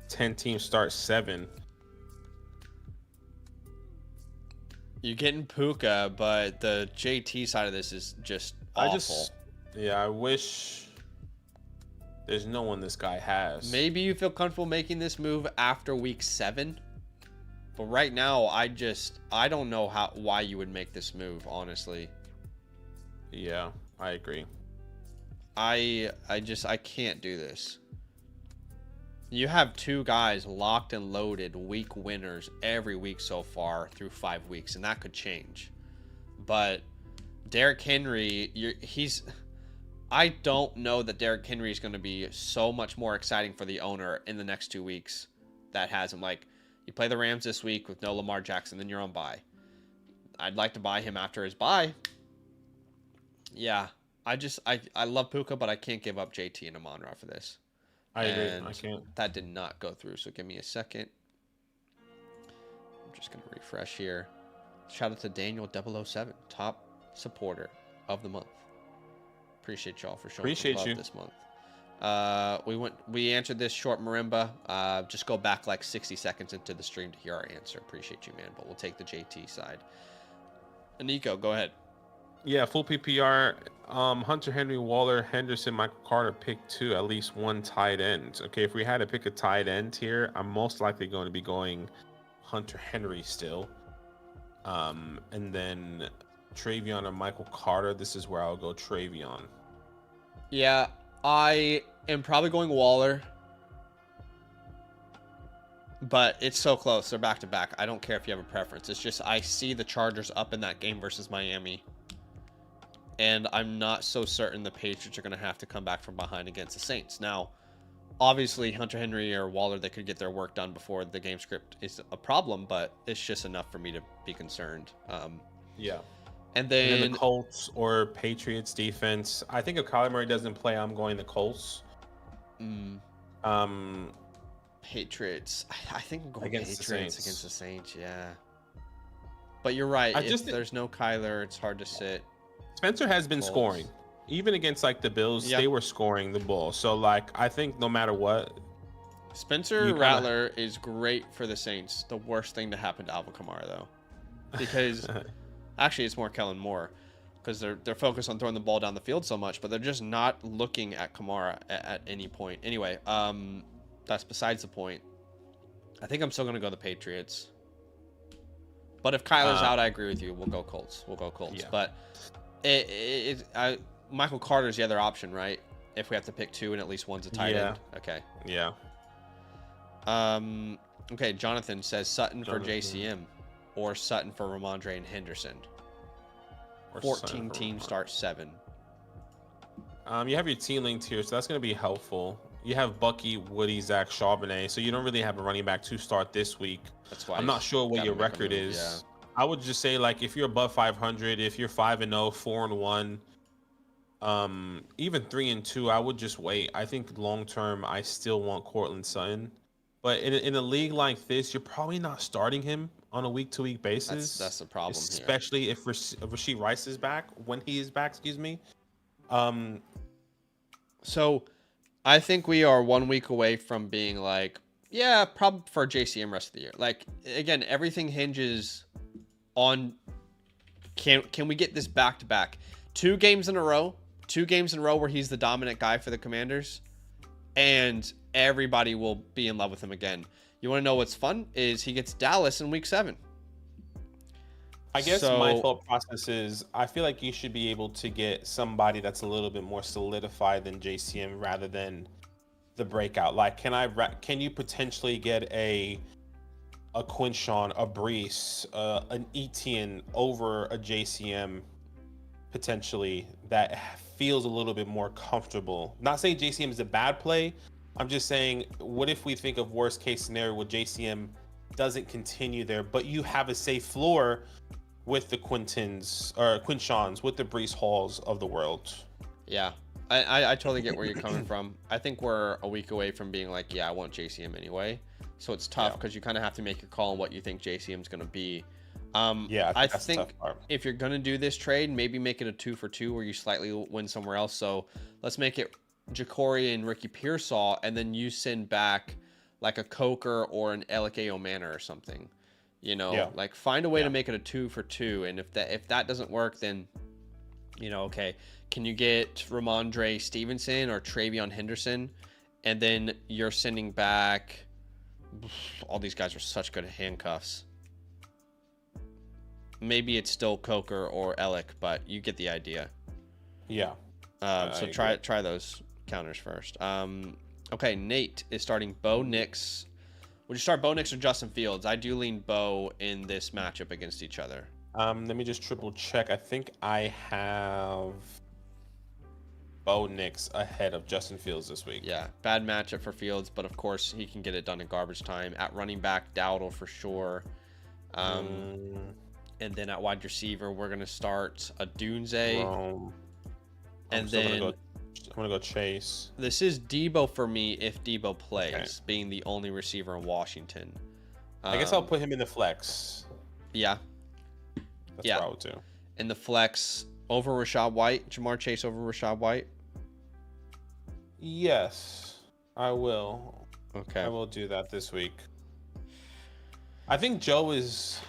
10 teams start 7. You're getting Puka, but the JT side of this is just awful. I wish there's no one this guy has. Maybe you feel comfortable making this move after week 7. But right now, I don't know why you would make this move, honestly. Yeah, I agree. I can't do this. You have 2 guys locked and loaded week winners every week so far through 5 weeks, and that could change. But Derrick Henry, I don't know that Derrick Henry is going to be so much more exciting for the owner in the next 2 weeks that has him. Like, you play the Rams this week with no Lamar Jackson, then you're on bye. I'd like to buy him after his bye. Yeah, I love Puka, but I can't give up JT and Amon-Ra for this. I agree. I can't. That did not go through, so give me a second. I'm just going to refresh here. Shout out to Daniel 007, top supporter of the month. Appreciate y'all for showing some love this month. We answered this short marimba. Just go back like 60 seconds into the stream to hear our answer. Appreciate you, man. But we'll take the JT side. Nico, go ahead. Yeah, full PPR. Hunter Henry, Waller, Henderson, Michael Carter, pick 2, at least 1 tight end. Okay, if we had to pick a tight end here, I'm most likely going to be going Hunter Henry still. And then Travion or Michael Carter. This is where I'll go Travion. Yeah, I am probably going Waller. But it's so close. They're back to back. I don't care if you have a preference. It's just I see the Chargers up in that game versus Miami. And I'm not so certain the Patriots are going to have to come back from behind against the Saints. Now, obviously, Hunter Henry or Waller, they could get their work done before the game script is a problem, but it's just enough for me to be concerned. Yeah. And then the Colts or Patriots defense. I think if Kyler Murray doesn't play, I'm going the Colts. Patriots. I think I'm going against Patriots the against the Saints, yeah. But you're right. If there's no Kyler, it's hard to sit. Spencer has been scoring. Even against like the Bills, they were scoring the ball. So like I think no matter what, Spencer Rattler is great for the Saints. The worst thing to happen to Alvin Kamara though. Because actually it's more Kellen Moore. Because they're focused on throwing the ball down the field so much, but they're just not looking at Kamara at any point. Anyway, that's besides the point. I think I'm still gonna go the Patriots. But if Kyler's out, I agree with you. We'll go Colts. Yeah. But Michael Carter's the other option, right? If we have to pick 2 and at least one's a tight end. Okay. Yeah. Okay, Jonathan says Sutton for JCM or Sutton for Ramondre and Henderson. 14 teams start 7. You have your team linked here, so that's going to be helpful. You have Bucky, Woody, Zach, Charbonnet, so you don't really have a running back to start this week. That's why I'm not sure what your record is. Yeah. I would just say, like, if you're above 500, if you're 5-0, 4-1, even 3-2, I would just wait. I think long term, I still want Cortland Sutton. But in a league like this, you're probably not starting him on a week-to-week basis, That's the problem here. especially if Rashid Rice is back, when he is back, excuse me. Um, So I think we are 1 week away from being like, yeah, probably for JCM rest of the year. Like, again, everything hinges on can we get this back to back? 2 games in a row where he's the dominant guy for the Commanders, and everybody will be in love with him again. You want to know what's fun is he gets Dallas in week 7. I guess my thought process is I feel like you should be able to get somebody that's a little bit more solidified than JCM rather than the breakout. Like, can you potentially get a Quinshawn, a Brees, an Etienne over a JCM potentially that feels a little bit more comfortable? Not saying JCM is a bad play. I'm just saying, what if we think of worst case scenario where JCM doesn't continue there, but you have a safe floor with the Quinshawns, with the Brees Halls of the world? Yeah, I totally get where you're coming from. I think we're a week away from being like, yeah, I want JCM anyway. So it's tough because you kind of have to make your call on what you think JCM is going to be. I think if you're going to do this trade, maybe make it a 2-for-2 where you slightly win somewhere else. So let's make it Jacory and Ricky Pearsall, and then you send back like a Coker or an Elike Manor or something. Like find a way to make it a 2-for-2. And if that doesn't work, then okay, can you get Ramondre Stevenson or Travion Henderson, and then you're sending back. All these guys are such good handcuffs. Maybe it's still Coker or Ellick, but you get the idea. Yeah. So try those counters first. Okay, Nate is starting Bo Nix. Would you start Bo Nix or Justin Fields? I do lean Bo in this matchup against each other. Let me just triple check. I think I have Bo Nix ahead of Justin Fields this week. Yeah, bad matchup for Fields, but of course he can get it done in garbage time. At running back, Dowdle for sure. And then at wide receiver, we're going to start a Dunze. And then I'm going to go Chase. This is Debo for me if Debo plays, being the only receiver in Washington. I guess I'll put him in the flex. Yeah. That's what I would do. In the flex over Rachaad White, Jamar Chase over Rachaad White? Yes, I will. Okay. I will do that this week. I think Joe is...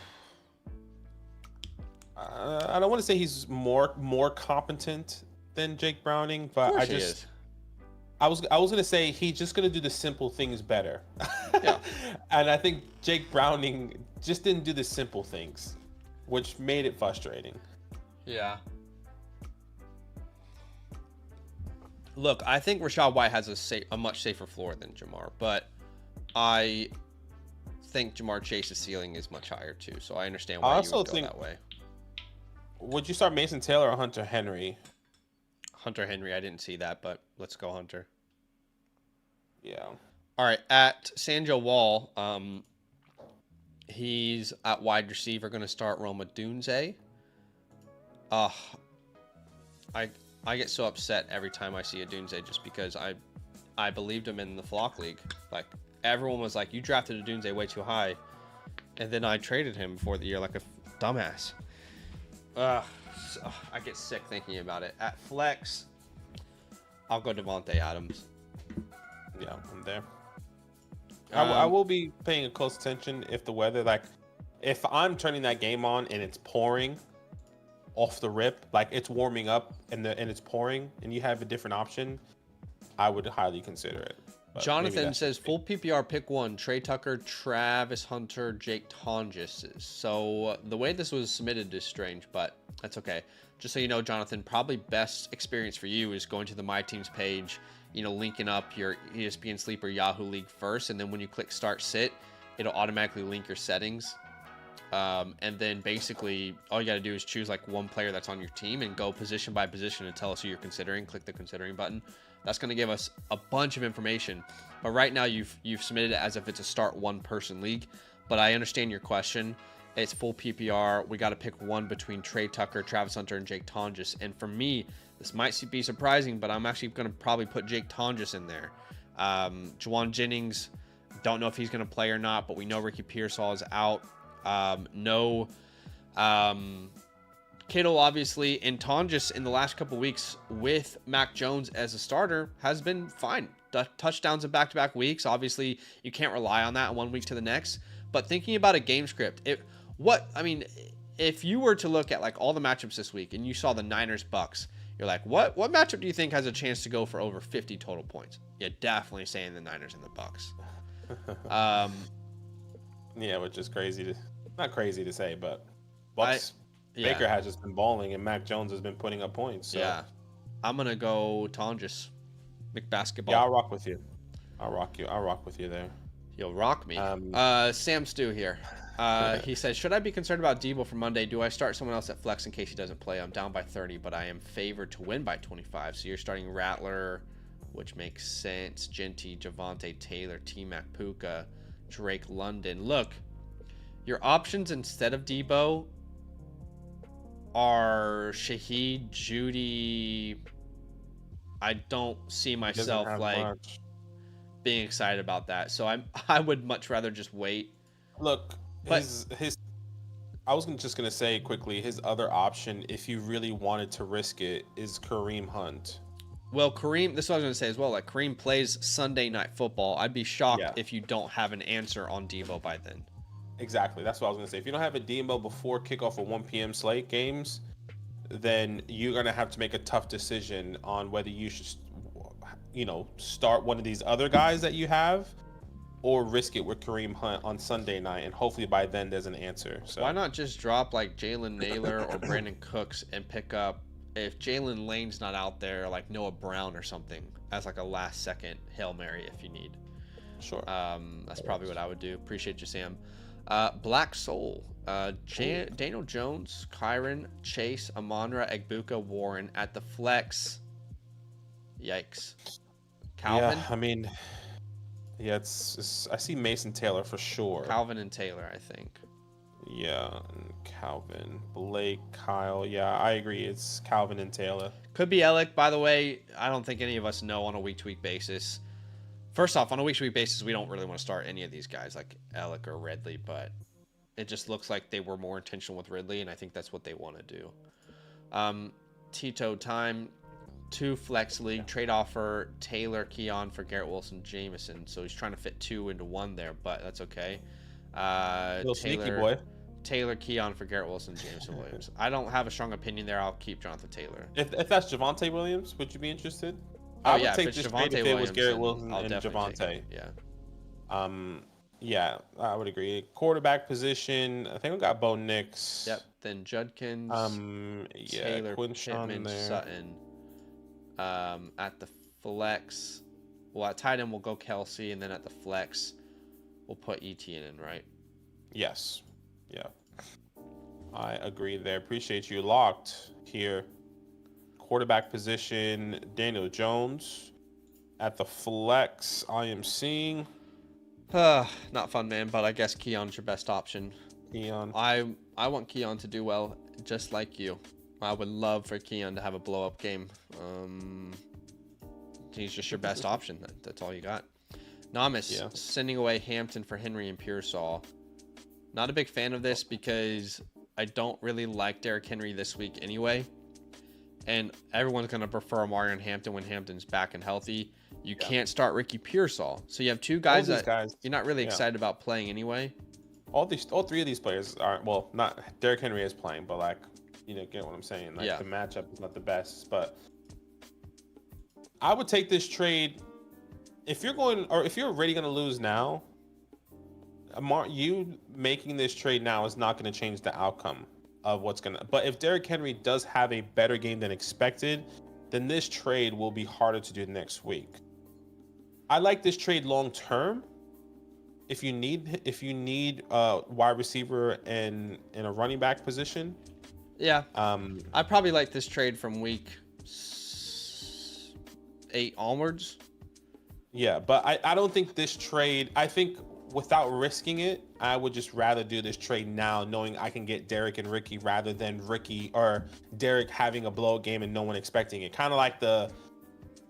I don't want to say he's more competent than Jake Browning, but I was gonna say he's just gonna do the simple things better. Yeah. And I think Jake Browning just didn't do the simple things, which made it frustrating. Yeah. Look, I think Rachaad White has a much safer floor than Jamar, but I think Jamar Chase's ceiling is much higher too. So I understand why you would go that way. Would you start Mason Taylor or Hunter Henry? Hunter Henry, I didn't see that, but let's go Hunter. Yeah. All right, at Sanjo Wall, he's at wide receiver going to start Rome Odunze. I get so upset every time I see Odunze just because I believed him in the Flock League. Like, everyone was like, you drafted Odunze way too high. And then I traded him before the year like a dumbass. I get sick thinking about it. At flex, I'll go Devontae Adams. Yeah, I'm there. I will be paying close attention if the weather, like, if I'm turning that game on and it's pouring off the rip, like it's warming up and it's pouring, and you have a different option, I would highly consider it. But Jonathan says full PPR pick one: Trey Tucker, Travis Hunter, Jake Tonges. So the way this was submitted is strange, but that's okay. Just so you know, Jonathan, probably best experience for you is going to the My Teams page, linking up your ESPN Sleeper Yahoo League first, and then when you click Start Sit, it'll automatically link your settings. And then basically all you got to do is choose like one player that's on your team and go position by position and tell us who you're considering. Click the considering button. That's going to give us a bunch of information. But right now you've submitted it as if it's a start one person league. But I understand your question. It's full PPR. We got to pick one between Trey Tucker, Travis Hunter, and Jake Tonges. And for me, this might be surprising, but I'm actually going to probably put Jake Tonges in there. Juwan Jennings Don't know if he's going to play or not, but we know Ricky Pearsall is out. Kittle, obviously, and Tonjes in the last couple weeks with Mac Jones as a starter has been fine. Touchdowns in back-to-back weeks. Obviously, you can't rely on that one week to the next. But thinking about a game script, if you were to look at like all the matchups this week and you saw the Niners-Bucks, you're like, what matchup do you think has a chance to go for over 50 total points? You're definitely saying the Niners and the Bucks. Yeah, which is not crazy to say, but Bucks. Yeah. Baker has just been balling, and Mac Jones has been putting up points. So. Yeah, I'm gonna go Tonjes, McBasketball. Yeah, I'll rock with you. I'll rock with you there. You'll rock me. Sam Stu here. He says, should I be concerned about Debo for Monday? Do I start someone else at flex in case he doesn't play? I'm down by 30, but I am favored to win by 25. So you're starting Rattler, which makes sense. Genty, Javante, Taylor, T-Mac, Puka, Drake, London. Look, your options instead of Debo are Shaheed, Judy. I don't see myself being excited about that. So I would much rather just wait. Look, I was just gonna say quickly, his other option, if you really wanted to risk it, is Kareem Hunt. Well, Kareem, this is what I was gonna say as well. Like Kareem plays Sunday Night Football. I'd be shocked if you don't have an answer on Debo by then. Exactly. That's what I was going to say. If you don't have a Debo before kickoff of 1 p.m. slate games, then you're going to have to make a tough decision on whether you should, start one of these other guys that you have or risk it with Kareem Hunt on Sunday night. And hopefully by then there's an answer. So why not just drop like Jalen Naylor or Brandon Cooks and pick up, if Jalen Lane's not out there, like Noah Brown or something as like a last second Hail Mary if you need. Sure. That's probably what I would do. Appreciate you, Sam. Black Soul, Daniel Jones, Kyron, Chase, Amonra, Egbuka, Warren at the flex. Yikes. Calvin? Yeah, I mean, it's I see Mason Taylor for sure. Calvin and Taylor, I think. Yeah, and Calvin, Blake, Kyle. Yeah, I agree. It's Calvin and Taylor. Could be Alec, by the way. I don't think any of us know on a week-to-week basis. First off, on a week-to-week basis, we don't really want to start any of these guys like Alec or Ridley, but it just looks like they were more intentional with Ridley, and I think that's what they want to do. Tito time, 2 flex league, trade offer, Taylor, Keon for Garrett Wilson, Jameson. So he's trying to fit 2 into 1 there, but that's okay. Little sneaky boy. Taylor, Keon for Garrett Wilson, Jameson Williams. I don't have a strong opinion there. I'll keep Jonathan Taylor. If that's Javante Williams, would you be interested? Oh, I would yeah, take if this it's trade Javante if it was Garrett Wilson I'll and definitely take Javante. him. Yeah. Yeah, I would agree. Quarterback position, I think we got Bo Nix. Yep. Then Judkins. Taylor, Quinshawn Pittman, there. Sutton. At the flex, well, at tight end we'll go Kelsey, and then at the flex we'll put Etienne in, right? Yes. Yeah. I agree there. Appreciate you. Locked here. Quarterback position, Daniel Jones. At the flex, I am seeing. Not fun, man, but I guess Keon's your best option. Keon. I want Keon to do well, just like you. I would love for Keon to have a blow-up game. He's just your best option. That's all you got. Namis, sending away Hampton for Henry and Pearsall. Not a big fan of this because I don't really like Derrick Henry this week anyway. And everyone's going to prefer Amari Hampton when Hampton's back and healthy. You can't start Ricky Pearsall. So you have 2 guys you're not really excited about playing anyway. All 3 of these players are, well, not Derrick Henry is playing, but like, get what I'm saying. Like the matchup is not the best, but I would take this trade if you're already going to lose now. You making this trade now is not going to change the outcome of what's going to. But if Derrick Henry does have a better game than expected, then this trade will be harder to do next week. I like this trade long term. If you need a wide receiver and in a running back position. Yeah. I probably like this trade from week 8 onwards. Yeah, but I don't think this trade. I think without risking it, I would just rather do this trade now, knowing I can get Derrick and Ricky rather than Ricky or Derrick having a blowout game and no one expecting it. Kind of like the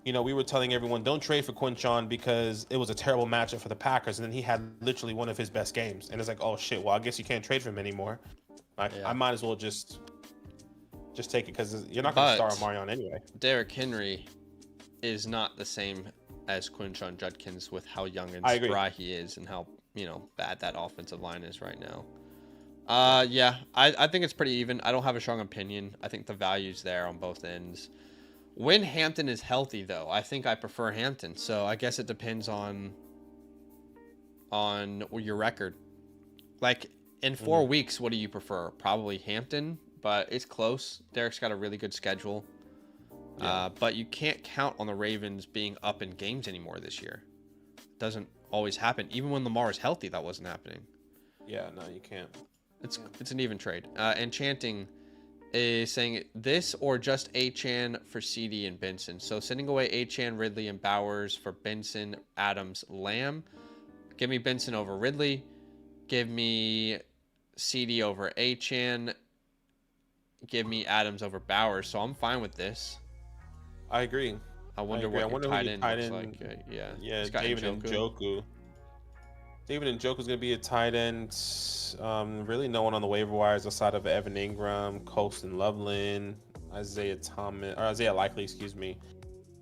we were telling everyone don't trade for Quinshon because it was a terrible matchup for the Packers, and then he had literally one of his best games, and it's like, oh shit, well I guess you can't trade for him anymore. Like Yeah. I might as well just take it because you're not going to start Marion anyway. Derrick Henry is not the same as Quinshon Judkins with how young and spry he is and how bad that offensive line is right now. Yeah, I think it's pretty even. I don't have a strong opinion. I think the value's there on both ends. When Hampton is healthy, though, I think I prefer Hampton. So I guess it depends on your record. Like in 4 weeks, what do you prefer? Probably Hampton, but it's close. Derrick's got a really good schedule. Yeah. But you can't count on the Ravens being up in games anymore this year. It doesn't always happen. Even when Lamar is healthy, that wasn't happening. Yeah, no, you can't. It's an even trade. Enchanting is saying this or just Achane for CD and Benson. So sending away Achane, Ridley, and Bowers for Benson, Adams, Lamb. Give me Benson over Ridley. Give me CD over Achane. Give me Adams over Bowers. So I'm fine with this. I agree. I wonder what your tight end looks like. Yeah, David Njoku. David Njoku's going to be a tight end. Really no one on the waiver wires outside of Evan Ingram, Colston Loveland, Isaiah Likely, excuse me.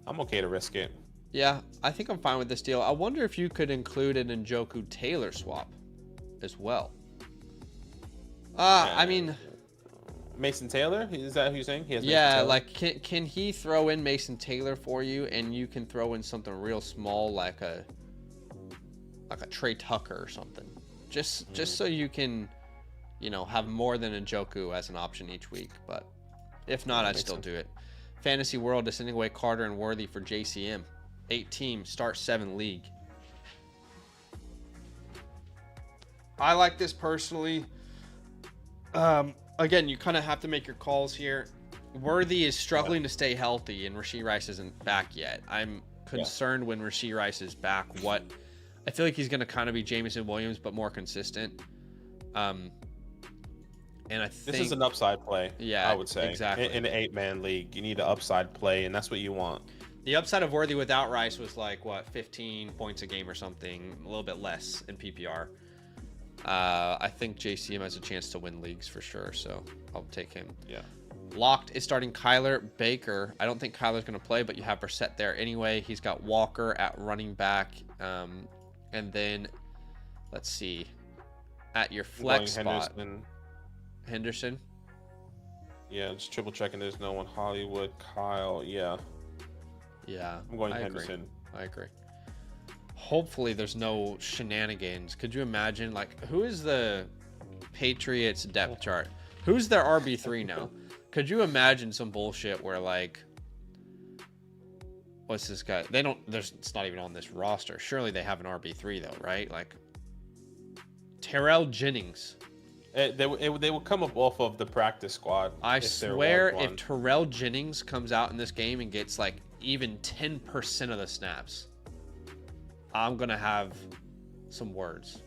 I'm okay to risk it. Yeah, I think I'm fine with this deal. I wonder if you could include an Njoku Taylor swap as well. I mean, Mason Taylor, is that who you're saying? Like can he throw in Mason Taylor for you, and you can throw in something real small like a Trey Tucker or something, just so you can, have more than Njoku as an option each week. But if not, I'd still do it. Fantasy World is sending away Carter and Worthy for JCM. 8 team, start 7 league. I like this personally. Again, you kind of have to make your calls here. Worthy is struggling to stay healthy, and Rashee Rice isn't back yet. I'm concerned when Rashee Rice is back. I feel like he's going to kind of be Jameson Williams, but more consistent. And I think this is an upside play. Yeah, I would say exactly. In an 8-man league, you need an upside play, and that's what you want. The upside of Worthy without Rice was 15 points a game or something, a little bit less in PPR. I think JCM has a chance to win leagues for sure, so I'll take him. Yeah. Locked is starting Kyler Baker. I don't think Kyler's going to play, but you have Brissett there anyway. He's got Walker at running back. And then, let's see, at your flex spot, Henderson. Yeah, just triple checking. There's no one. Hollywood, Kyle. Yeah. I'm going Henderson. I agree. Hopefully, there's no shenanigans. Could you imagine, who is the Patriots depth chart? Who's their RB3 now? Could you imagine some bullshit where what's this guy? It's not even on this roster. Surely they have an RB3 though, right? Terrell Jennings. They will come up off of the practice squad. I swear, if Terrell Jennings comes out in this game and gets even 10% of the snaps, I'm gonna have some words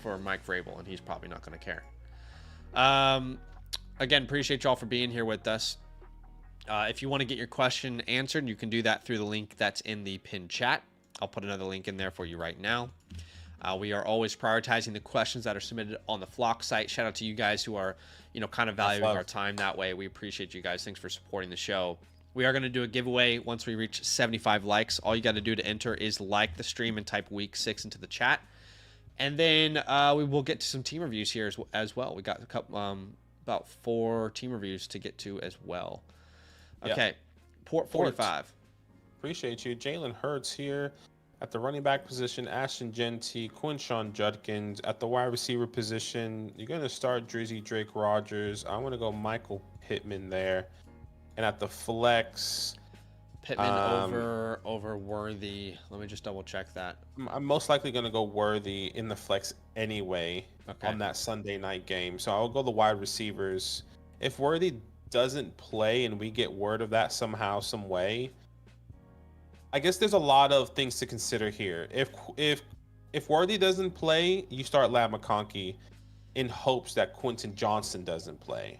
for Mike Vrabel, and he's probably not gonna care. Again, appreciate y'all for being here with us. If you want to get your question answered, you can do that through the link that's in the pinned chat. I'll put another link in there for you right now. We are always prioritizing the questions that are submitted on the Flock site. Shout out to you guys who are, kind of valuing our time that way. We appreciate you guys. Thanks for supporting the show. We are going to do a giveaway once we reach 75 likes. All you got to do to enter is like the stream and type week 6 into the chat. And then we will get to some team reviews here as well. We got a couple, about 4 team reviews to get to as well. Okay, Port 45. Appreciate you. Jalen Hurts here at the running back position. Ashton Genty, Quinshon Judkins at the wide receiver position. You're going to start Drizzy Drake Rogers. I'm going to go Michael Pittman there. And at the flex, Pittman over Worthy. Let me just double check that. I'm most likely going to go Worthy in the flex anyway on that Sunday night game. So I'll go the wide receivers. If Worthy doesn't play and we get word of that somehow, some way, I guess there's a lot of things to consider here. If Worthy doesn't play, you start Lab McConkey in hopes that Quentin Johnston doesn't play.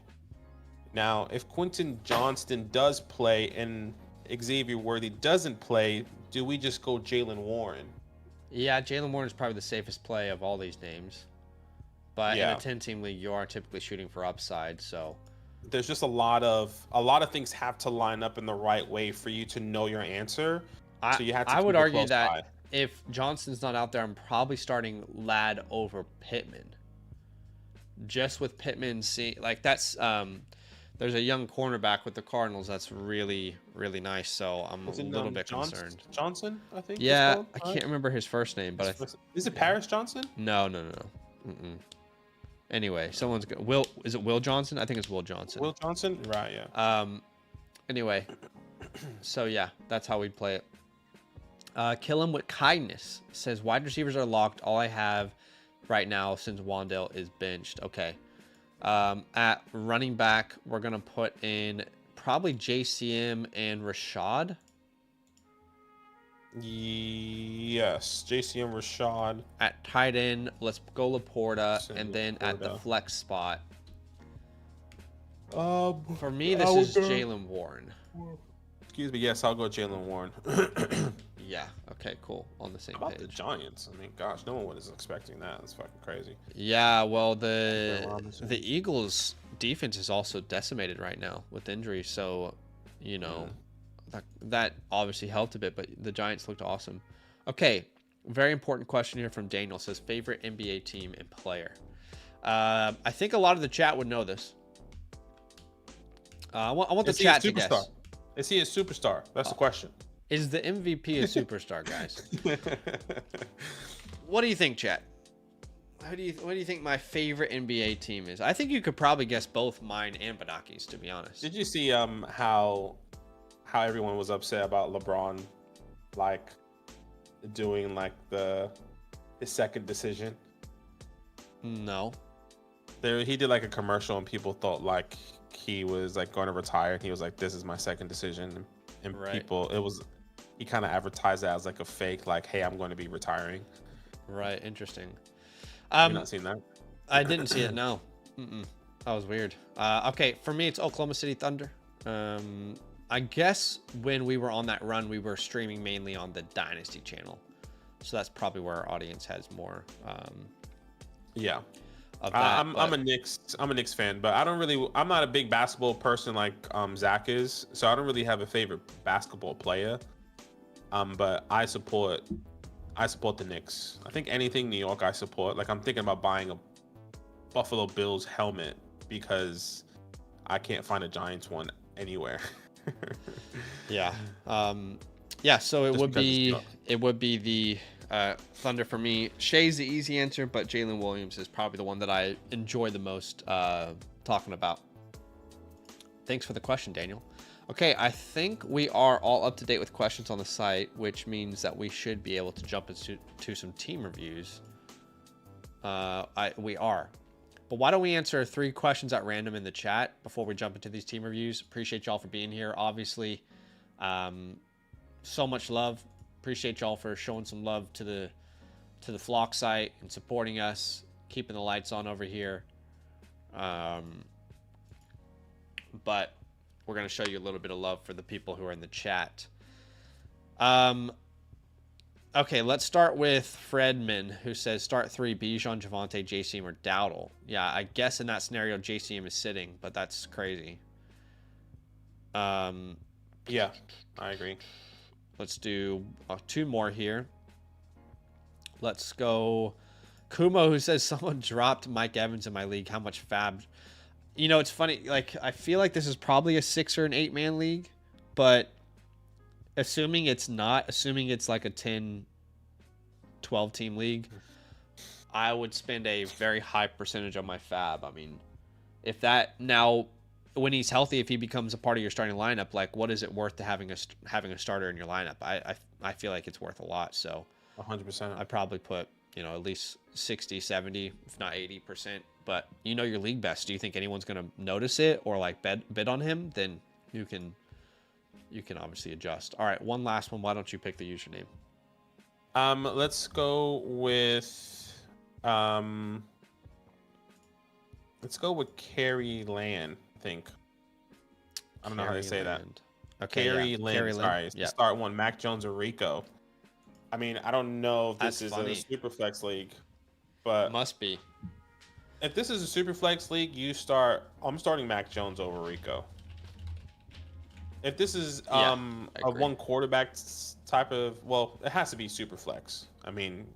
Now, if Quentin Johnston does play and Xavier Worthy doesn't play, do we just go Jalen Warren? Yeah, Jalen Warren is probably the safest play of all these names. But in a Yeah. 10-team league, you are typically shooting for upside, so There's just a lot of things have to line up in the right way for you to know your answer. I So you have to I would keep a argue close that eye. if Johnson's not out there, I'm probably starting Ladd over Pittman. Just with Pittman, see, like that's there's a young cornerback with the Cardinals that's really really nice. So I'm a Is it little bit concerned. Johnson? I think. It's Yeah, called. I can't remember his first name, but Is it yeah. Paris Johnson? No. Mm-mm. Anyway, someone's Will. Is it Will Johnson? I think it's Will Johnson. Will Johnson? Right. Yeah. Anyway, so yeah, that's how we'd play it. Kill him with kindness says wide receivers are locked. All I have right now since Wandale is benched. Okay. At running back, we're gonna put in probably JCM and Rashad. Yes, JCM Rashad. At tight end, let's go Laporta, and then at the flex spot, for me, this is Jalen Warren. Excuse me. Yes, I'll go Jalen Warren. Yeah. Okay. Cool. On the same How about page. the Giants? I mean, gosh, no one was expecting that. That's fucking crazy. Yeah. Well, the Eagles' defense is also decimated right now with injuries, so you know that obviously helped a bit. But the Giants looked awesome. Okay. Very important question here from Daniel. Says favorite NBA team and player. I think a lot of the chat would know this. I want the chat to guess. Is he a superstar? That's the question. Is the MVP a superstar, guys? What do you think, chat? What do you think my favorite NBA team is? I think you could probably guess both mine and Banaki's, to be honest. Did you see how everyone was upset about LeBron like doing like his second decision? No. He did like a commercial and people thought like he was like going to retire, and he was like, "This is my second decision," and right. He kind of advertised that as like a fake, like, "Hey, I'm going to be retiring." Right. Interesting. Have you not seen that? I didn't see it. No. That was weird. Okay, for me, it's Oklahoma City Thunder. I guess when we were on that run, we were streaming mainly on the Dynasty channel, so that's probably where our audience has more. Yeah. Of that, I'm a Knicks fan, but I'm not a big basketball person like Zach is, so I don't really have a favorite basketball player. But I support the Knicks. I think anything New York I support. Like I'm thinking about buying a Buffalo Bills helmet because I can't find a Giants one anywhere. Yeah. Yeah, so it would be the Thunder for me. Shea's the easy answer, but Jalen Williams is probably the one that I enjoy the most talking about. Thanks for the question, Daniel. Okay, I think we are all up to date with questions on the site, which means that we should be able to jump into some team reviews. We are. But why don't we answer 3 questions at random in the chat before we jump into these team reviews? Appreciate y'all for being here. Obviously, so much love. Appreciate y'all for showing some love to the Flock site and supporting us, keeping the lights on over here. But we're going to show you a little bit of love for the people who are in the chat. Okay, let's start with Fredman, who says start 3, Bijan, Javonte, JCM, or Dowdle. Yeah, I guess in that scenario, JCM is sitting, but that's crazy. Yeah, I agree. Let's do 2 more here. Let's go. Kumo, who says someone dropped Mike Evans in my league. How much fab? You know, it's funny. Like, I feel like this is probably a 6 or an 8-man league, but assuming it's like a 10, 12 team league, I would spend a very high percentage on my fab. I mean, if that now, when he's healthy, if he becomes a part of your starting lineup, like what is it worth to having a starter in your lineup? I feel like it's worth a lot. So 100%. I probably put, at least 60, 70, if not 80%. But your league best. Do you think anyone's going to notice it or like bid on him? Then you can obviously adjust. All right, one last one. Why don't you pick the username? Let's go with Carrie Land, I think. I don't know how to say that. Okay, Carey yeah. Lynn. Carey Lynn. Sorry, it's the Yeah. start one. Mac Jones or Rico. I mean, I don't know if this That's is funny. a super flex league, but Must be. if this is a super flex league, you start. I'm starting Mac Jones over Rico. If this is Yeah, I a agree. one quarterback type of, well, it has to be super flex. I mean,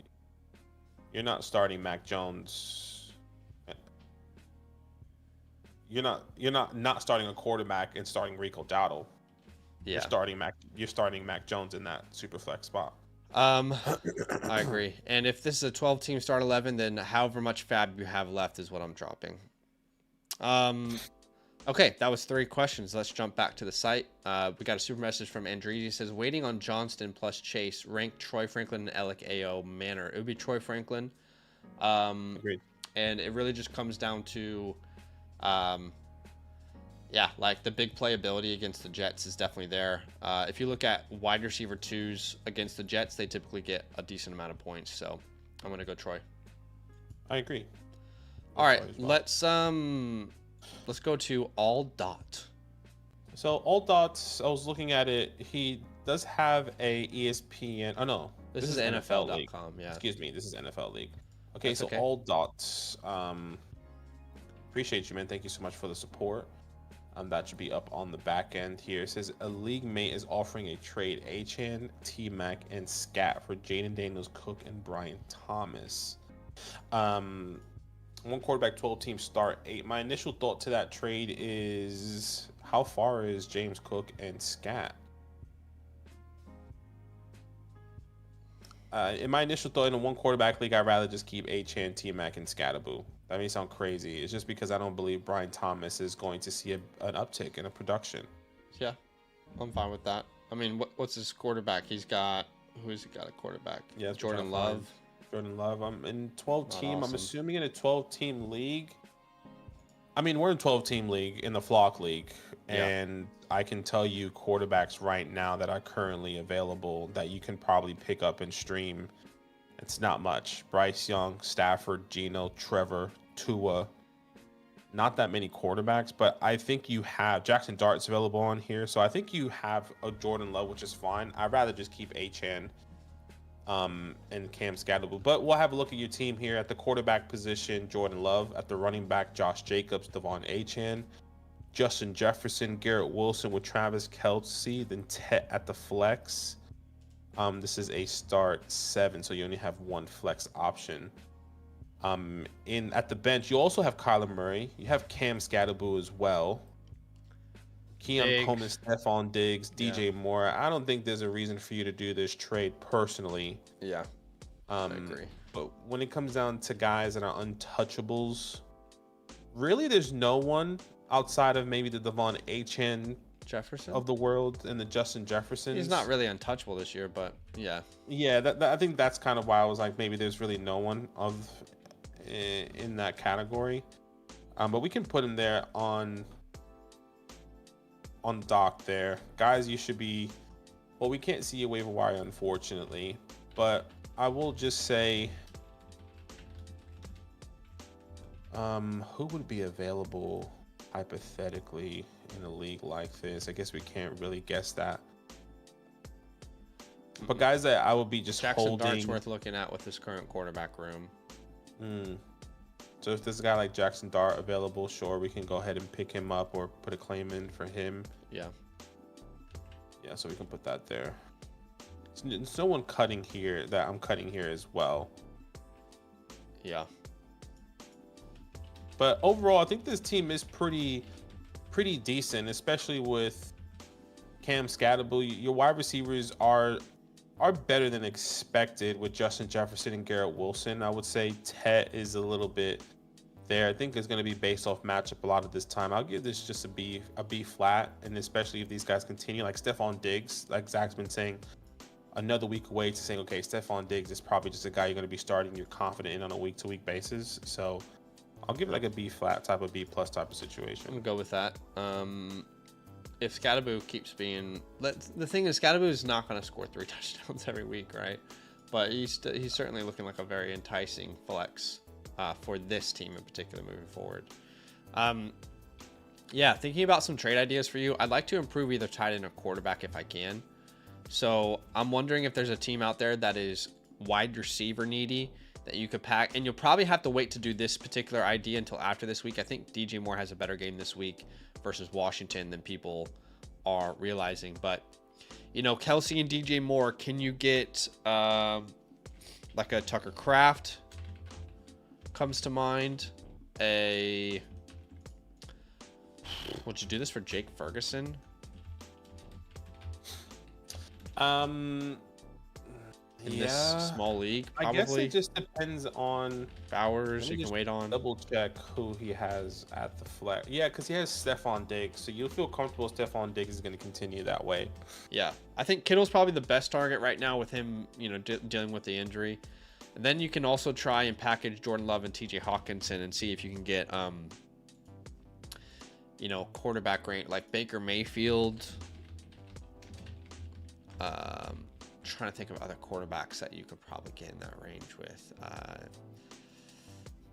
you're not starting Mac Jones. You're not starting a quarterback and starting Rico Dowdle. You're Yeah. starting Mac. You're starting Mac Jones in that super flex spot. Um, I agree. And if this is a 12-team start 11, then however much fab you have left is what I'm dropping. Okay, that was 3 questions. Let's jump back to the site. We got a super message from Andretti. It says, waiting on Johnston plus Chase. Rank Troy Franklin and Alec AO manner. It would be Troy Franklin. Agreed. And it really just comes down to, yeah, like the big playability against the Jets is definitely there. If you look at wide receiver 2s against the Jets, they typically get a decent amount of points. So I'm going to go Troy. I agree. All right, let's go to All Dot. So All Dots, I was looking at it. He does have a ESPN. Oh no, This is League. NFL.com. Yeah. Excuse me, this is NFL League. Okay, That's so okay. All Dots. Appreciate you, man. Thank you so much for the support. That should be up on the back end here. It says a league mate is offering a trade Achan, T-Mac, and Scat for Jaden Daniels, Cook, and Brian Thomas. One quarterback, 12 team start 8. My initial thought to that trade is how far is James Cook and Scat? In my initial thought, in a one quarterback league, I'd rather just keep Achan, T-Mac, and Scataboo. That may sound crazy. It's just because I don't believe Brian Thomas is going to see an uptick in a production. Yeah, I'm fine with that. I mean, what's his quarterback? Who's he got a quarterback? Yeah, Jordan Love. Jordan Love. I'm in 12 Not team. awesome. I'm assuming in a 12 team league. I mean, we're in 12 team league in the Flock League, Yeah. and I can tell you quarterbacks right now that are currently available that you can probably pick up and stream. It's not much. Bryce Young, Stafford, Geno, Trevor, Tua. Not that many quarterbacks, but I think you have Jackson Dart's available on here, so I think you have a Jordan Love, which is fine. I'd rather just keep Achan and Cam Scatterable. But we'll have a look at your team here. At the quarterback position, Jordan Love. At the running back, Josh Jacobs, Devon Achan, Justin Jefferson, Garrett Wilson with Travis Kelce, then Tet at the flex. This is a start 7, so you only have one flex option. At the bench, you also have Kyler Murray. You have Cam Scatterable as well. Keon Coleman, Stephon Diggs, DJ Moore. I don't think there's a reason for you to do this trade personally. Yeah, I agree. But when it comes down to guys that are untouchables, really there's no one outside of maybe the Devon Achan Jefferson of the world and the Justin Jeffersons. He's not really untouchable this year, but yeah. Yeah, I think that's kind of why I was like, maybe there's really no one in that category. But we can put him there on dock there. Guys, you should be, well, we can't see a waiver wire, unfortunately, but I will just say, who would be available hypothetically in a league like this? I guess we can't really guess that. But guys that I would be just Jackson holding. Dart's worth looking at with his current quarterback room. So if there's a guy like Jackson Dart available, sure, we can go ahead and pick him up or put a claim in for him. Yeah. Yeah, so we can put that there. There's no one cutting here that I'm cutting here as well. Yeah. But overall, I think this team is pretty decent, especially with Cam Scatterable. Your wide receivers are better than expected with Justin Jefferson and Garrett Wilson. I would say Tet is a little bit there. I think it's going to be based off matchup a lot of this time. I'll give this just a B flat, and especially if these guys continue, like Stephon Diggs, like Zach's been saying, another week away to saying, okay, Stephon Diggs is probably just a guy you're going to be starting, you're confident in on a week-to-week basis. So I'll give it like a B flat type of B plus type of situation. I'm gonna go with that. If Scatteraboo keeps being, the thing is, Scatteraboo is not going to score 3 touchdowns every week, right? But he's certainly looking like a very enticing flex for this team in particular moving forward. Yeah, thinking about some trade ideas for you. I'd like to improve either tight end or quarterback if I can. So I'm wondering if there's a team out there that is wide receiver needy that you could pack. And you'll probably have to wait to do this particular idea until after this week. I think DJ Moore has a better game this week versus Washington than people are realizing. But, you know, Kelsey and DJ Moore, can you get like a Tucker Kraft comes to mind? Would you do this for Jake Ferguson? In this small league, probably. I guess it just depends on Bowers. You can wait on. Double check who he has at the flex. Yeah, because he has Stephon Diggs, so you'll feel comfortable. Stephon Diggs is going to continue that way. Yeah, I think Kittle's probably the best target right now with him, you know, dealing with the injury. And then you can also try and package Jordan Love and TJ Hawkinson and see if you can get, you know, quarterback range like Baker Mayfield. Trying to think of other quarterbacks that you could probably get in that range with.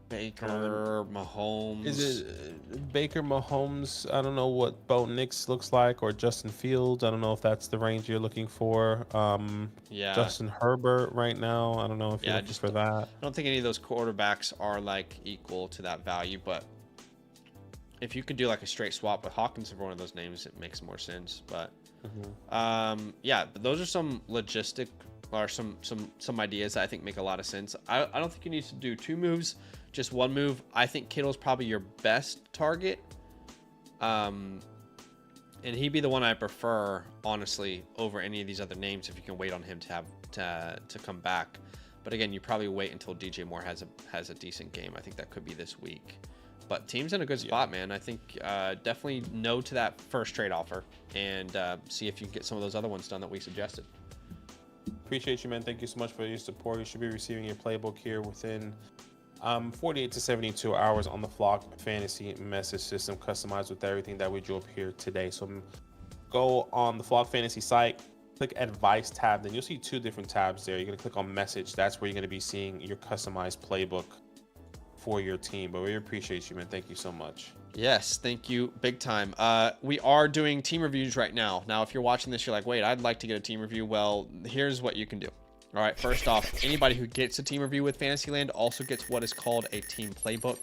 Baker, Mahomes. Is it Baker, Mahomes? I don't know what Bo Nix looks like, or Justin Fields. I don't know if that's the range you're looking for. Yeah. Justin Herbert right now. I don't know if you're looking for that. I don't think any of those quarterbacks are like equal to that value, but if you could do like a straight swap with Hawkins for one of those names, it makes more sense. But yeah, but those are some logistic or some ideas that I think make a lot of sense. I don't think you need to do two moves, just one move. I think Kittle's probably your best target. And he'd be the one I prefer, honestly, over any of these other names if you can wait on him to come back. But again, you probably wait until DJ Moore has a decent game. I think that could be this week. But team's in a good spot, man. I think definitely no to that first trade offer and see if you can get some of those other ones done that we suggested. Appreciate you, man. Thank you so much for your support. You should be receiving your playbook here within 48 to 72 hours on the Flock Fantasy message system, customized with everything that we drew up here today. So go on the Flock Fantasy site, click Advice tab, then you'll see two different tabs there. You're going to click on Message. That's where you're going to be seeing your customized playbook for your team. But we appreciate you, man. Thank you so much. Yes, thank you big time. We are doing team reviews right now. Now, if you're watching this, you're like, wait, I'd like to get a team review. Well, here's what you can do. All right, first off, anybody who gets a team review with Fantasyland also gets what is called a team playbook.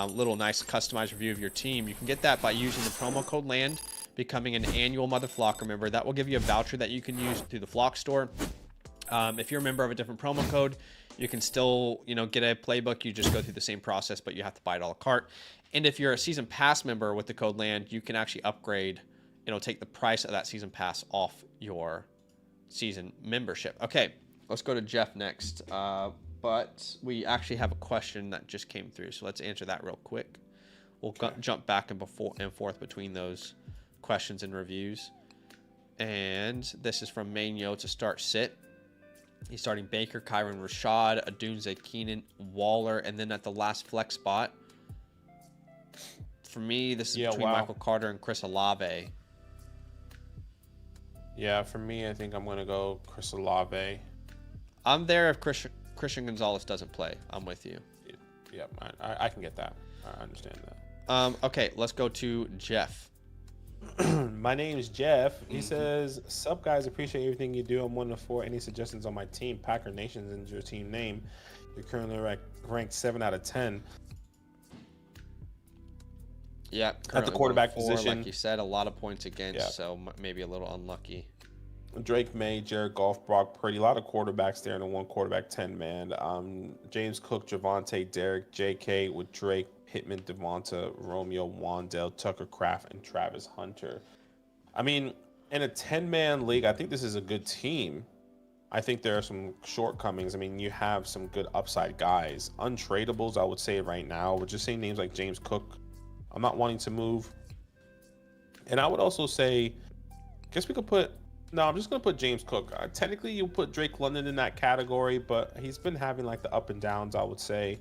Little nice customized review of your team. You can get that by using the promo code LAND, becoming an annual Mother Flocker member. That will give you a voucher that you can use through the Flock store. If you're a member of a different promo code, you can still, you know, get a playbook. You just go through the same process, but you have to buy it a la carte. And if you're a season pass member with the code LAND, you can actually upgrade. It'll take the price of that season pass off your season membership. Okay, let's go to Jeff next. But we actually have a question that just came through, so let's answer that real quick. We'll jump back and forth between those questions and reviews. And this is from Maino to start sit. He's starting Baker, Kyron Rashad, Adunze Keenan, Waller, and then at the last flex spot, for me, this is between Michael Carter and Chris Olave. Yeah, for me, I think I'm going to go Chris Olave. I'm there if Christian Gonzalez doesn't play. I'm with you. Yeah, I can get that. I understand that. Okay, let's go to Jeff. My name is Jeff. He says, "Sup guys, appreciate everything you do. I'm 1 of 4. Any suggestions on my team? Packer Nations is your team name. You're currently ranked 7 out of 10. Yeah, at the quarterback position, like you said, a lot of points against, so maybe a little unlucky. Drake May, Jared Goff, Brock Purdy, a lot of quarterbacks there in a 1 quarterback 10 man. James Cook, Javonte, Derek, J.K. with Drake, Pittman, Devonta, Romeo, Wandale, Tucker Kraft, and Travis Hunter. I mean, in a 10-man league, I think this is a good team. I think there are some shortcomings. I mean, you have some good upside guys. Untradables, I would say right now. We're just saying names like James Cook. I'm not wanting to move. And I would also say, I'm just going to put James Cook. Technically, you put Drake London in that category, but he's been having like the up and downs, I would say.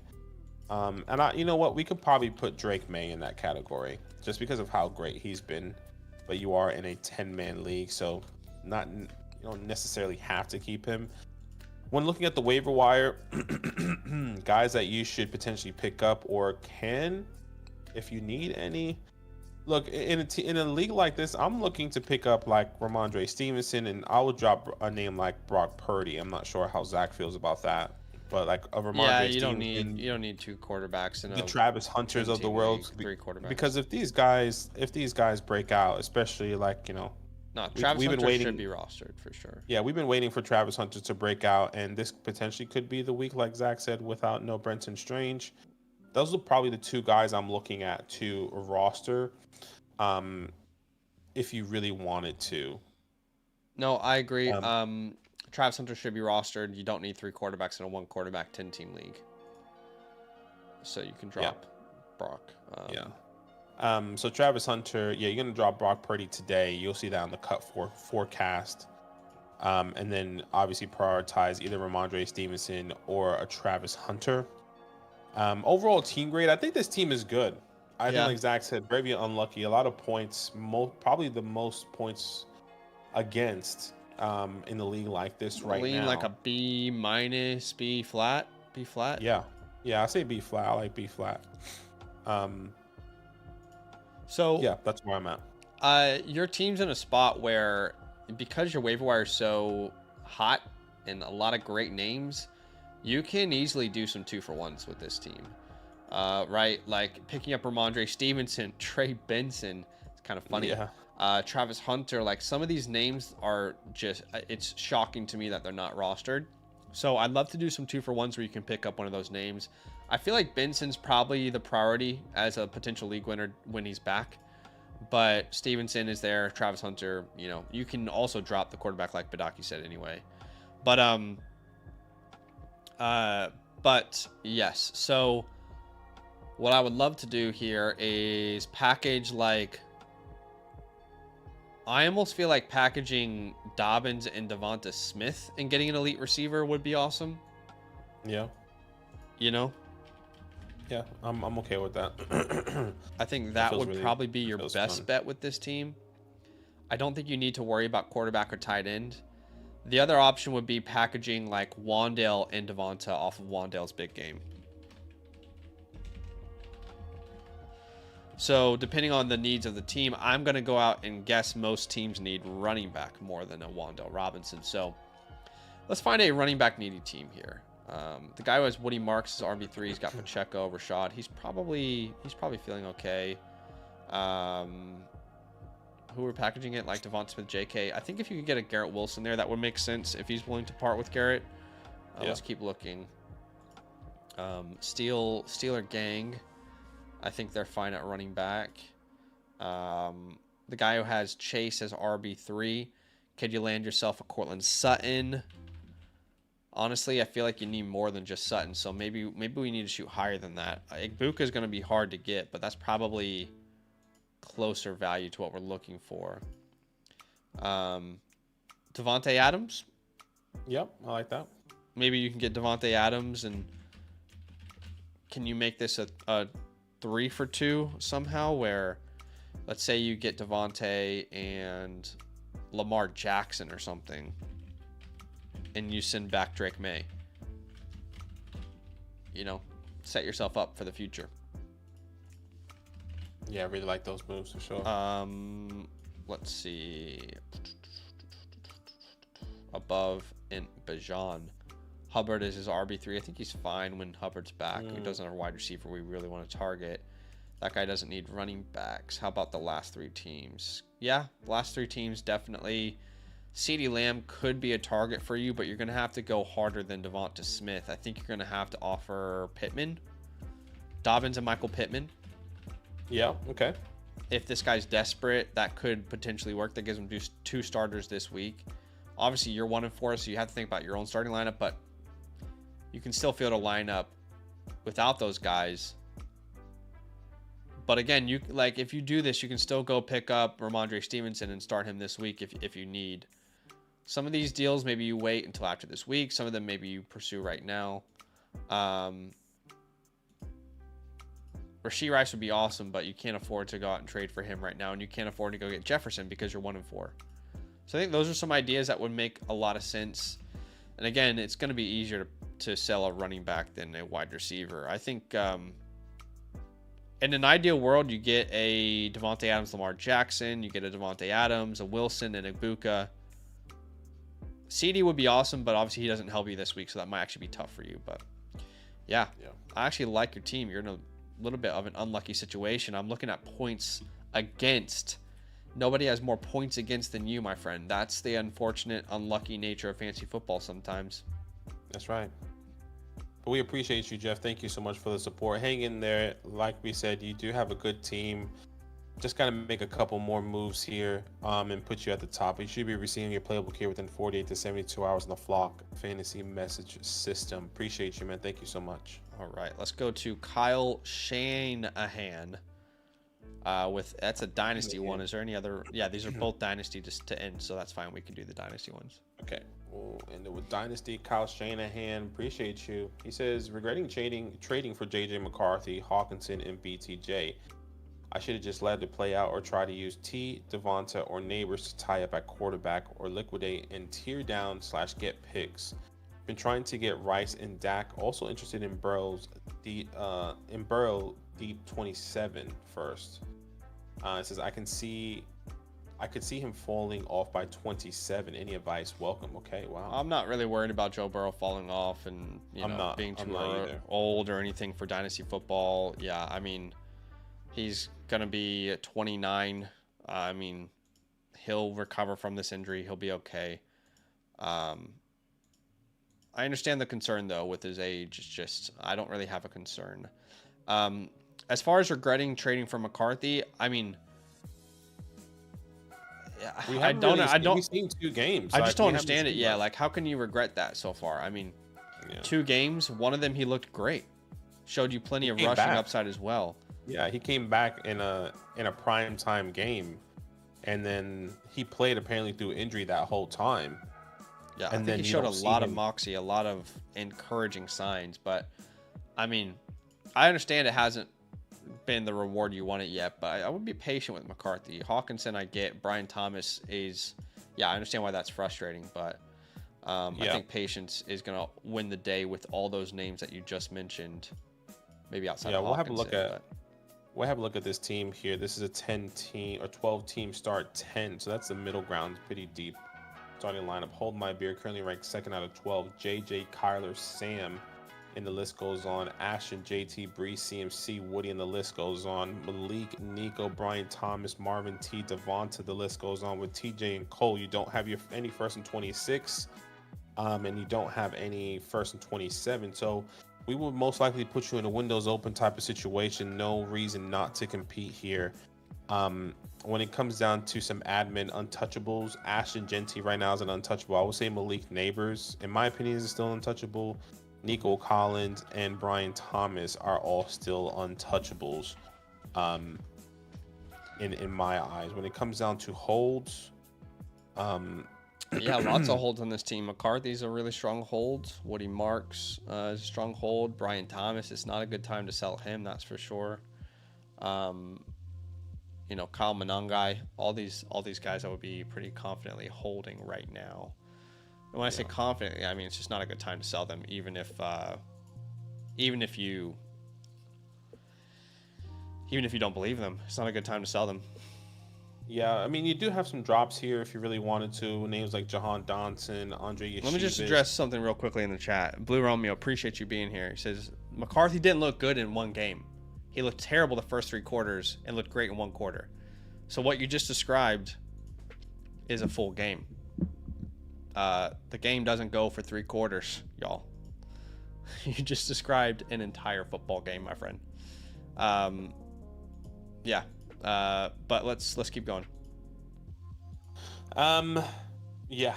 You know what? We could probably put Drake May in that category just because of how great he's been. But you are in a 10-man league, so you don't necessarily have to keep him. When looking at the waiver wire, guys that you should potentially pick up or can, if you need any. Look, in a league like this, I'm looking to pick up like Ramondre Stevenson, and I would drop a name like Brock Purdy. I'm not sure how Zach feels about that, but like a Yeah, Ramondre you Stevenson, don't need two quarterbacks in the a Travis Hunters 10 of the team world, league, three quarterbacks. because if these guys break out, especially like No, Travis we've been Hunter should waiting. be rostered for sure. Yeah, we've been waiting for Travis Hunter to break out, and this potentially could be the week, like Zach said, without no Brenton Strange. Those are probably the two guys I'm looking at to roster. Um, if you really wanted to. No, I agree. Um, Travis Hunter should be rostered. You don't need three quarterbacks in a one quarterback 10 team league. So you can yeah, drop Brock. yeah. So Travis Hunter, yeah, you're gonna drop Brock Purdy today. You'll see that on the cut forecast. And then obviously prioritize either Ramondre Stevenson or a Travis Hunter. Overall team grade, I think this team is good. I think, like Zach said, very unlucky. A lot of points, probably the most points against in the league like this right Lean now. like a B minus, B flat, B flat. Yeah, I say B flat. I like B flat. So yeah, that's where I'm at. Your team's in a spot where, because your waiver wire is so hot and a lot of great names, you can easily do some 2-for-1s with this team. Right? Like picking up Ramondre Stevenson, Trey Benson. It's kind of funny. Yeah. Travis Hunter. Like some of these names are just, it's shocking to me that they're not rostered. So I'd love to do some 2-for-1s where you can pick up one of those names. I feel like Benson's probably the priority as a potential league winner when he's back. But Stevenson is there. Travis Hunter, you can also drop the quarterback like Badaki said anyway. But yes. So what I would love to do here is package like, I almost feel like packaging Dobbins and Devonta Smith and getting an elite receiver would be awesome. Yeah. Yeah, I'm okay with that. I think that would really, probably be your best fun. bet with this team. I don't think you need to worry about quarterback or tight end. The other option would be packaging like Wandale and Devonta off of Wandale's big game. So depending on the needs of the team, I'm going to go out and guess most teams need running back more than a Wandale Robinson. So let's find a running back needy team here. The guy who has Woody Marks is RB3. He's got Pacheco, Rashad. He's probably feeling okay. Who are packaging it like Devonta Smith, JK. I think if you could get a Garrett Wilson there, that would make sense if he's willing to part with Garrett. Let's keep looking. Steeler Gang. I think they're fine at running back. The guy who has Chase as RB3. Could you land yourself a Cortland Sutton? Honestly, I feel like you need more than just Sutton, so maybe we need to shoot higher than that. Igbuka is going to be hard to get, but that's probably closer value to what we're looking for. Devontae Adams? Yep, I like that. Maybe you can get Devontae Adams, and can you make this a 3-for-2 somehow, where let's say you get Devontae and Lamar Jackson or something, and you send back Drake May. Set yourself up for the future. Yeah, I really like those moves for sure. Let's see. Above in Bajan. Hubbard is his RB3. I think he's fine when Hubbard's back. He doesn't have a wide receiver we really want to target. That guy doesn't need running backs. How about the last three teams? Yeah, the last three teams definitely. CeeDee Lamb could be a target for you, but you're going to have to go harder than Devonta Smith. I think you're going to have to offer Pittman, Dobbins, and Michael Pittman. Yeah, okay. If this guy's desperate, that could potentially work. That gives him two starters this week. Obviously, you're 1-4, so you have to think about your own starting lineup, but you can still field a lineup without those guys. But again, if you do this, you can still go pick up Ramondre Stevenson and start him this week if you need. Some of these deals, maybe you wait until after this week. Some of them, maybe you pursue right now. Rashee Rice would be awesome, but you can't afford to go out and trade for him right now, and you can't afford to go get Jefferson because you're 1-4. So I think those are some ideas that would make a lot of sense. And again, it's going to be easier to sell a running back than a wide receiver. I think in an ideal world, you get a Devontae Adams, Lamar Jackson, you get a Devontae Adams, a Wilson, and a Ibuka. CD would be awesome, but obviously he doesn't help you this week, so that might actually be tough for you. But yeah, I actually like your team. You're in a little bit of an unlucky situation. I'm looking at points against. Nobody has more points against than you, my friend. That's the unfortunate, unlucky nature of fantasy football sometimes. That's right. But we appreciate you, Jeff. Thank you so much for the support. Hang in there. Like we said, you do have a good team. Just got to make a couple more moves here and put you at the top. You should be receiving your playable gear within 48 to 72 hours in the Flock Fantasy Message System. Appreciate you, man. Thank you so much. All right, let's go to Kyle Shanahan. That's a dynasty one. Is there any other? Yeah, these are both dynasty just to end, so that's fine. We can do the dynasty ones. Okay. We'll end it with dynasty. Kyle Shanahan, appreciate you. He says, regretting trading for JJ McCarthy, Hawkinson, and BTJ. I should have just let it play out or try to use T, Devonta, or Neighbors to tie up at quarterback or liquidate and tear down / get picks. Been trying to get Rice and Dak. Also interested in Burrow deep 27 first. It says I could see him falling off by 27. Any advice? Welcome. Okay, wow. I'm not really worried about Joe Burrow falling off and being too old or anything for dynasty football. Yeah, I mean, he's gonna be 29. I mean, he'll recover from this injury. He'll be okay. I understand the concern though with his age. It's just I don't really have a concern. As far as regretting trading for McCarthy, I mean, we've seen 2 games. I just don't understand it. Yeah, like how can you regret that so far? I mean, 2 games, one of them he looked great, showed you plenty of rushing upside as well. Yeah, he came back in a prime time game, and then he played apparently through injury that whole time. Yeah, I think he showed a lot of moxie, a lot of encouraging signs. But I mean, I understand it hasn't been the reward you wanted yet, but I would be patient with McCarthy. Hawkinson, I get. Brian Thomas is, I understand why that's frustrating, but I think patience is gonna win the day with all those names that you just mentioned. Maybe outside of Hawkinson. We'll have a look at this team here. This is a 10-team or 12-team start 10, so that's the middle ground, pretty deep. Starting lineup: Hold My Beer, currently ranked 2nd out of 12. JJ, Kyler, Sam, and the list goes on. Ashton, JT, Bree, CMC, Woody, and the list goes on. Malik, Nico, Brian Thomas, Marvin T, Devonta, the list goes on. With TJ and Cole, you don't have any first and 26, and you don't have any first and 27. So we will most likely put you in a windows open type of situation. No reason not to compete here. When it comes down to some admin untouchables, Ashton Genty right now is an untouchable. I would say Malik Neighbors, in my opinion, is still untouchable. Nico Collins and Brian Thomas are all still untouchables in my eyes. When it comes down to holds, lots of holds on this team. McCarthy's a really strong hold. Woody Marks is a strong hold. Brian Thomas, it's not a good time to sell him, that's for sure. Kyle Monangai, all these guys I would be pretty confidently holding right now. And when I say confidently, I mean it's just not a good time to sell them, even if you don't believe them. It's not a good time to sell them. Yeah, I mean, you do have some drops here if you really wanted to. Names like Jahan Dotson, Andre Yeshivas. Let me just address something real quickly in the chat. Blue Romeo, appreciate you being here. He says, McCarthy didn't look good in one game. He looked terrible the first 3 quarters and looked great in 1 quarter. So what you just described is a full game. The game doesn't go for 3 quarters, y'all. You just described an entire football game, my friend. But let's keep going. Yeah.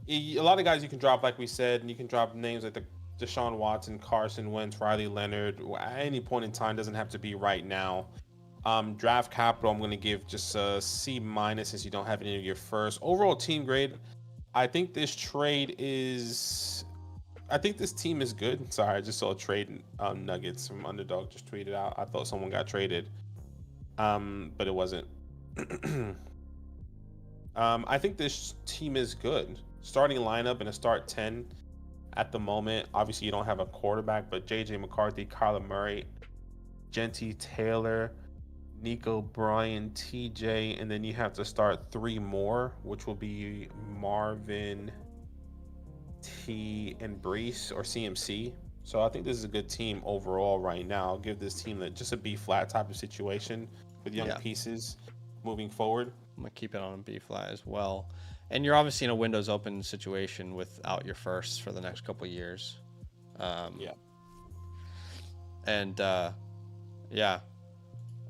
A lot of guys you can drop, like we said, and you can drop names like the Deshaun Watson, Carson Wentz, Riley Leonard. At any point in time, doesn't have to be right now. Draft capital, I'm going to give just a C- since you don't have any of your first. Overall team grade, I think this team is good. Sorry, I just saw a trade Nuggets from Underdog just tweeted out. I thought someone got traded, but it wasn't. I think this team is good. Starting lineup in a start 10 at the moment. Obviously, you don't have a quarterback, but JJ McCarthy, Kyler Murray, Genty Taylor, Nico, Bryan, TJ, and then you have to start 3 more, which will be Marvin, T, and Brees or CMC. So I think this is a good team overall right now. I'll give this team just a B flat type of situation with young Yeah. pieces moving forward. I'm gonna keep it on B flat as well. And you're obviously in a Windows open situation without your firsts for the next couple of years. Yeah. And yeah,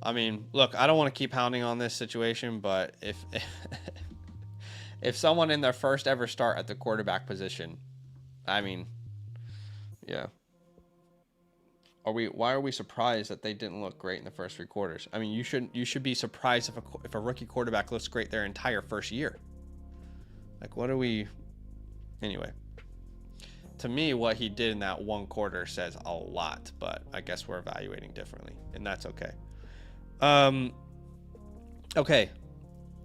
I mean, look, I don't want to keep hounding on this situation, but if someone in their first ever start at the quarterback position, I mean, yeah. Why are we surprised that they didn't look great in the first 3 quarters? I mean, you should be surprised if a rookie quarterback looks great their entire first year. Like, what are we? Anyway, to me, what he did in that 1 quarter says a lot, but I guess we're evaluating differently, and that's okay. Okay.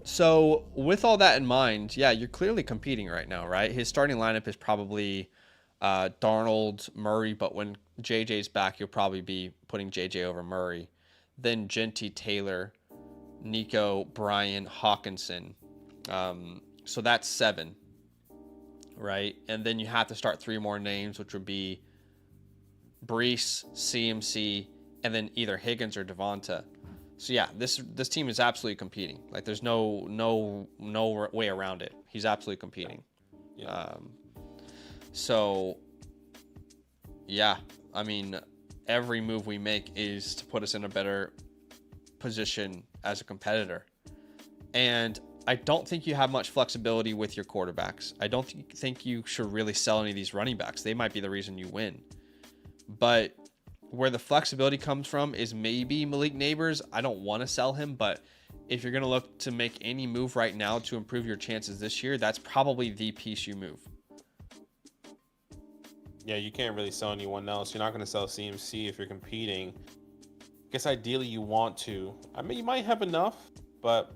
So with all that in mind, yeah, you're clearly competing right now, right? His starting lineup is probably Darnold, Murray, but when JJ's back, you'll probably be putting JJ over Murray. Then Genty, Taylor, Nico, Bryan, Hawkinson. So that's 7, right? And then you have to start 3 more names, which would be Brees, CMC, and then either Higgins or Devonta. So yeah, this team is absolutely competing. Like, there's no way around it. He's absolutely competing. Yeah. So yeah, I mean, every move we make is to put us in a better position as a competitor. And I don't think you have much flexibility with your quarterbacks. I don't think you should really sell any of these running backs. They might be the reason you win. But where the flexibility comes from is maybe Malik Neighbors. I don't want to sell him, but if you're going to look to make any move right now to improve your chances this year, that's probably the piece you move. Yeah, you can't really sell anyone else. You're not going to sell CMC if you're competing. I guess ideally you want to. I mean, you might have enough, but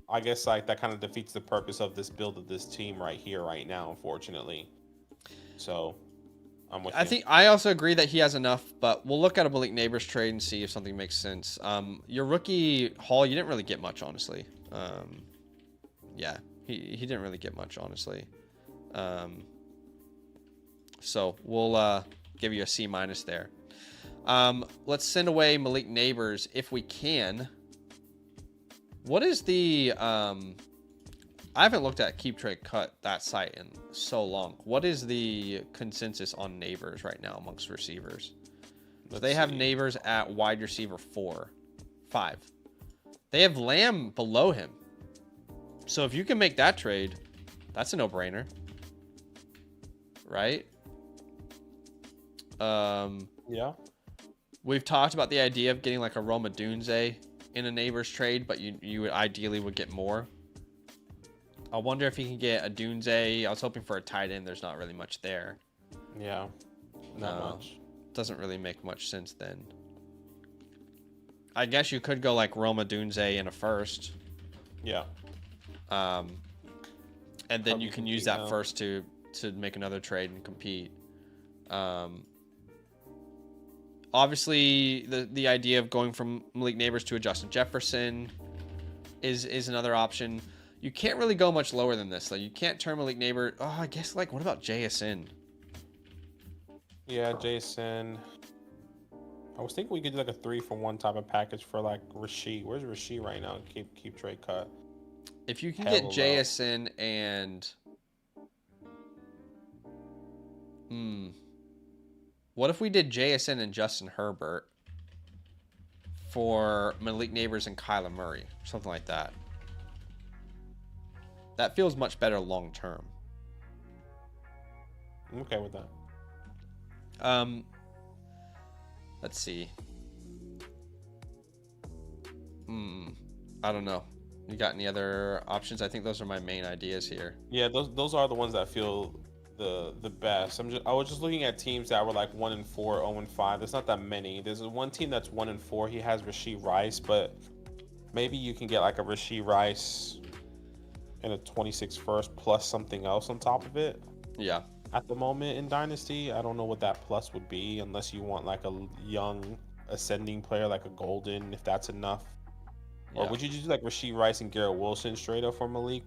I guess like that kind of defeats the purpose of this build of this team right here, right now, unfortunately. So I'm with you. I also agree that he has enough, but we'll look at a Malik Neighbors trade and see if something makes sense. Your rookie Hall, you didn't really get much, honestly. Yeah, he didn't really get much, honestly. So we'll give you a C- there. Let's send away Malik Neighbors if we can. What is the I haven't looked at Keep Trade Cut, that site, in so long. What is the consensus on Neighbors right now amongst receivers? They have Neighbors at wide receiver 5. They have Lamb below him. So if you can make that trade, that's a no-brainer, right? Yeah. We've talked about the idea of getting like a Roma Dunze in a Neighbors trade, but you ideally would get more. I wonder if he can get a Dunze. I was hoping for a tight end. There's not really much there. Yeah. Not much. Doesn't really make much sense then. I guess you could go like Roma Dunze in a first. Yeah. And then you can use that first to make another trade and compete. Obviously, the idea of going from Malik Neighbors to a Justin Jefferson is another option. You can't really go much lower than this. Like, you can't turn Malik Neighbors. Oh, I guess, like, what about JSN? Yeah, Jason. I was thinking we could do like a 3-for-1 type of package for like Rasheed. Where's Rasheed right now? Keep trade cut. If you can get JSN and what if we did JSN and Justin Herbert for Malik Neighbors and Kyler Murray? Something like that. That feels much better long term. I'm okay with that. Let's see. I don't know. You got any other options? I think those are my main ideas here. Yeah, those are the ones that feel the best. I was just looking at teams that were like 1-4, 0-5. There's not that many. There's one team that's 1-4. He has Rasheed Rice, but maybe you can get like a Rasheed Rice and a 26 first plus something else on top of it. Yeah. At the moment in Dynasty, I don't know what that plus would be unless you want like a young ascending player like a Golden, if that's enough? Or Yeah, would you just do like Rasheed Rice and Garrett Wilson straight up for Malik?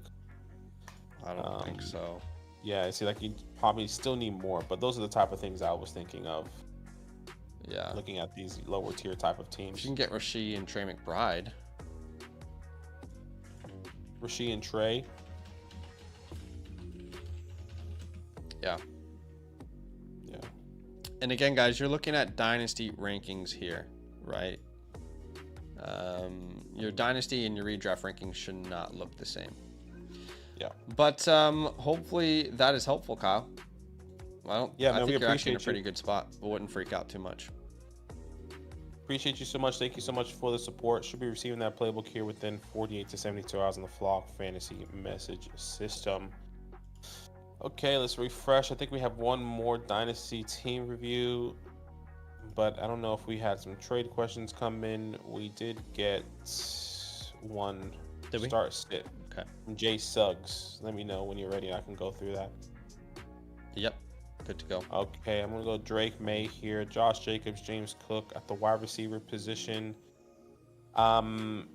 I don't think so. Yeah, see, like you probably still need more, but those are the type of things I was thinking of Yeah. looking at these lower tier type of If you teams. can get Rasheed and Trey McBride. Rasheed and Trey. Yeah. Yeah. And again, guys, you're looking at dynasty rankings here, right? Your dynasty and your redraft rankings should not look the same. Yeah. But hopefully that is helpful, Kyle. Yeah, I man, we think you're actually in a appreciate pretty you. good spot. I wouldn't freak out too much. Appreciate you so much. Thank you so much for the support. Should be receiving that playbook here within 48 to 72 hours on the Flock Fantasy message system. Okay, let's refresh. I think we have one more dynasty team review, but I don't know if we had some trade questions come in. We did get one. Did we? Start sit Okay. from Jay Suggs. Let me know when you're ready. I can go through that. Yep. Good to go. Okay, I'm gonna go Drake May here, Josh Jacobs, James Cook at the wide receiver position. I'm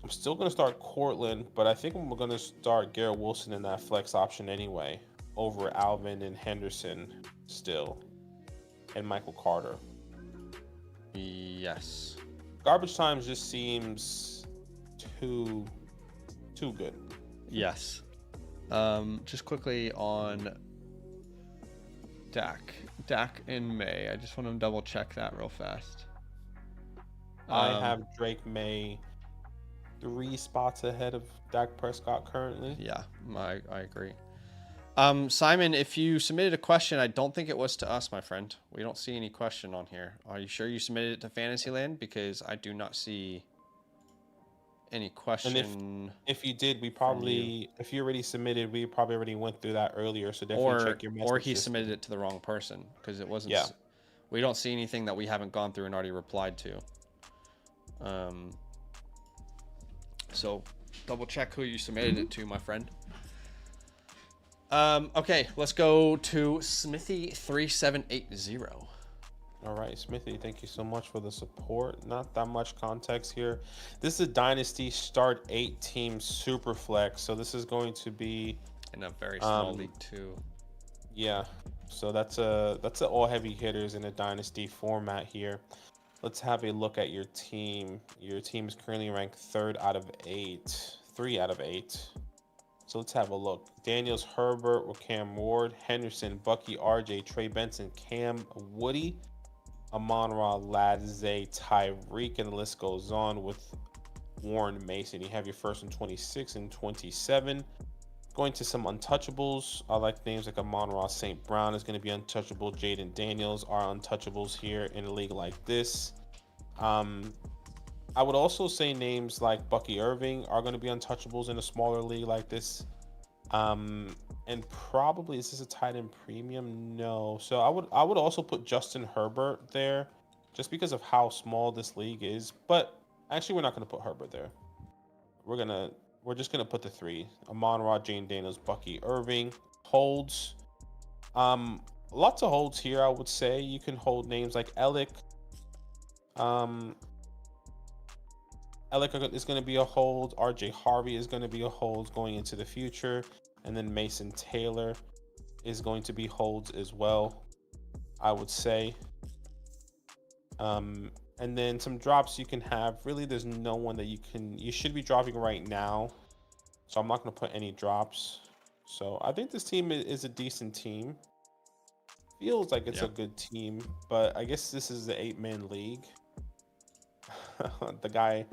still gonna start Cortland, but I think I'm gonna start Garrett Wilson in that flex option anyway, over Alvin and Henderson still, and Michael Carter. Yes. Garbage time just seems too good. Yes. Just quickly on Dak in May. I just want to double check that real fast. I have Drake May 3 spots ahead of Dak Prescott currently. Yeah, I agree. Simon, if you submitted a question, I don't think it was to us, my friend. We don't see any question on here. Are you sure you submitted it to Fantasyland? Because I do not see any question. And if you did, we probably, if you already submitted, we probably already went through that earlier. So definitely check your message. Or he submitted it to the wrong person because it wasn't. Yeah. We don't see anything that we haven't gone through and already replied to. So double check who you submitted it to, my friend. Okay, let's go to Smithy3780. All right, Smithy, thank you so much for the support. Not that much context here. This is a Dynasty Start 8-team super flex, so this is going to be in a very small league too. Yeah, so that's a all heavy hitters in a Dynasty format here. Let's have a look at your team. Your team is currently ranked 3rd out of 8, 3 out of 8. So let's have a look. Daniels, Herbert, Cam Ward, Henderson, Bucky, RJ, Trey Benson, Cam, Woody, Amon-Ra, Lad, Zay, Tyreek, and the list goes on with Warren Mason. You have your first and 26 and 27. Going to some untouchables. I like names like Amon-Ra St. Brown is going to be untouchable. Jaden Daniels are untouchables here in a league like this. I would also say names like Bucky Irving are going to be untouchables in a smaller league like this. And probably, is this a tight end premium? No. So I would also put Justin Herbert there just because of how small this league is. But actually, we're not going to put Herbert there. We're just going to put the 3. Amon-Ra, Jane Daniels, Bucky Irving. Holds. Lots of holds here, I would say. You can hold names like Elick. Elick is going to be a hold. RJ Harvey is going to be a hold going into the future. And then Mason Taylor is going to be holds as well, I would say. And then some drops you can have. Really, there's no one that you should be dropping right now. So I'm not going to put any drops. So I think this team is a decent team. Feels like it's a good team, but I guess this is the 8-man league. The guy,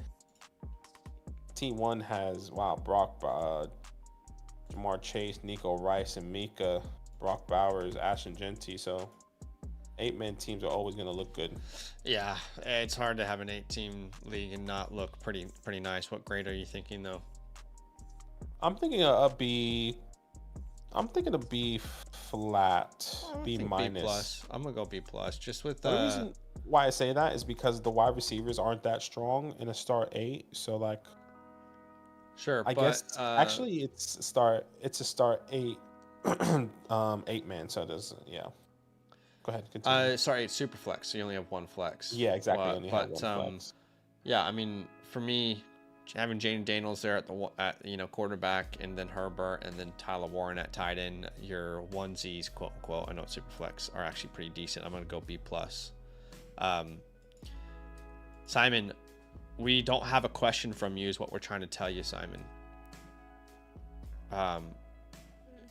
Team 1 has, Brock, Jamar Chase, Nico Rice, and Mika, Brock Bowers, Ashton Genty. So 8-man teams are always going to look good. Yeah, it's hard to have an 8-team league and not look pretty nice. What grade are you thinking though? I'm thinking a B. I'm thinking a B flat, B minus. B plus. I'm gonna go B plus. Just with the reason why I say that is because the wide receivers aren't that strong in a start 8. So like, sure, I guess actually it's a start 8, 8-man. So there's Go ahead. Continue. Sorry, it's super flex. So you only have one flex. Yeah, exactly. But, Only have one flex. yeah, I mean, for me, having Jaden Daniels there at quarterback, and then Herbert, and then Tyler Warren at tight end, your onesies, quote unquote, I know it's super flex, are actually pretty decent. I'm gonna go B+. Simon, we don't have a question from you, is what we're trying to tell you, Simon.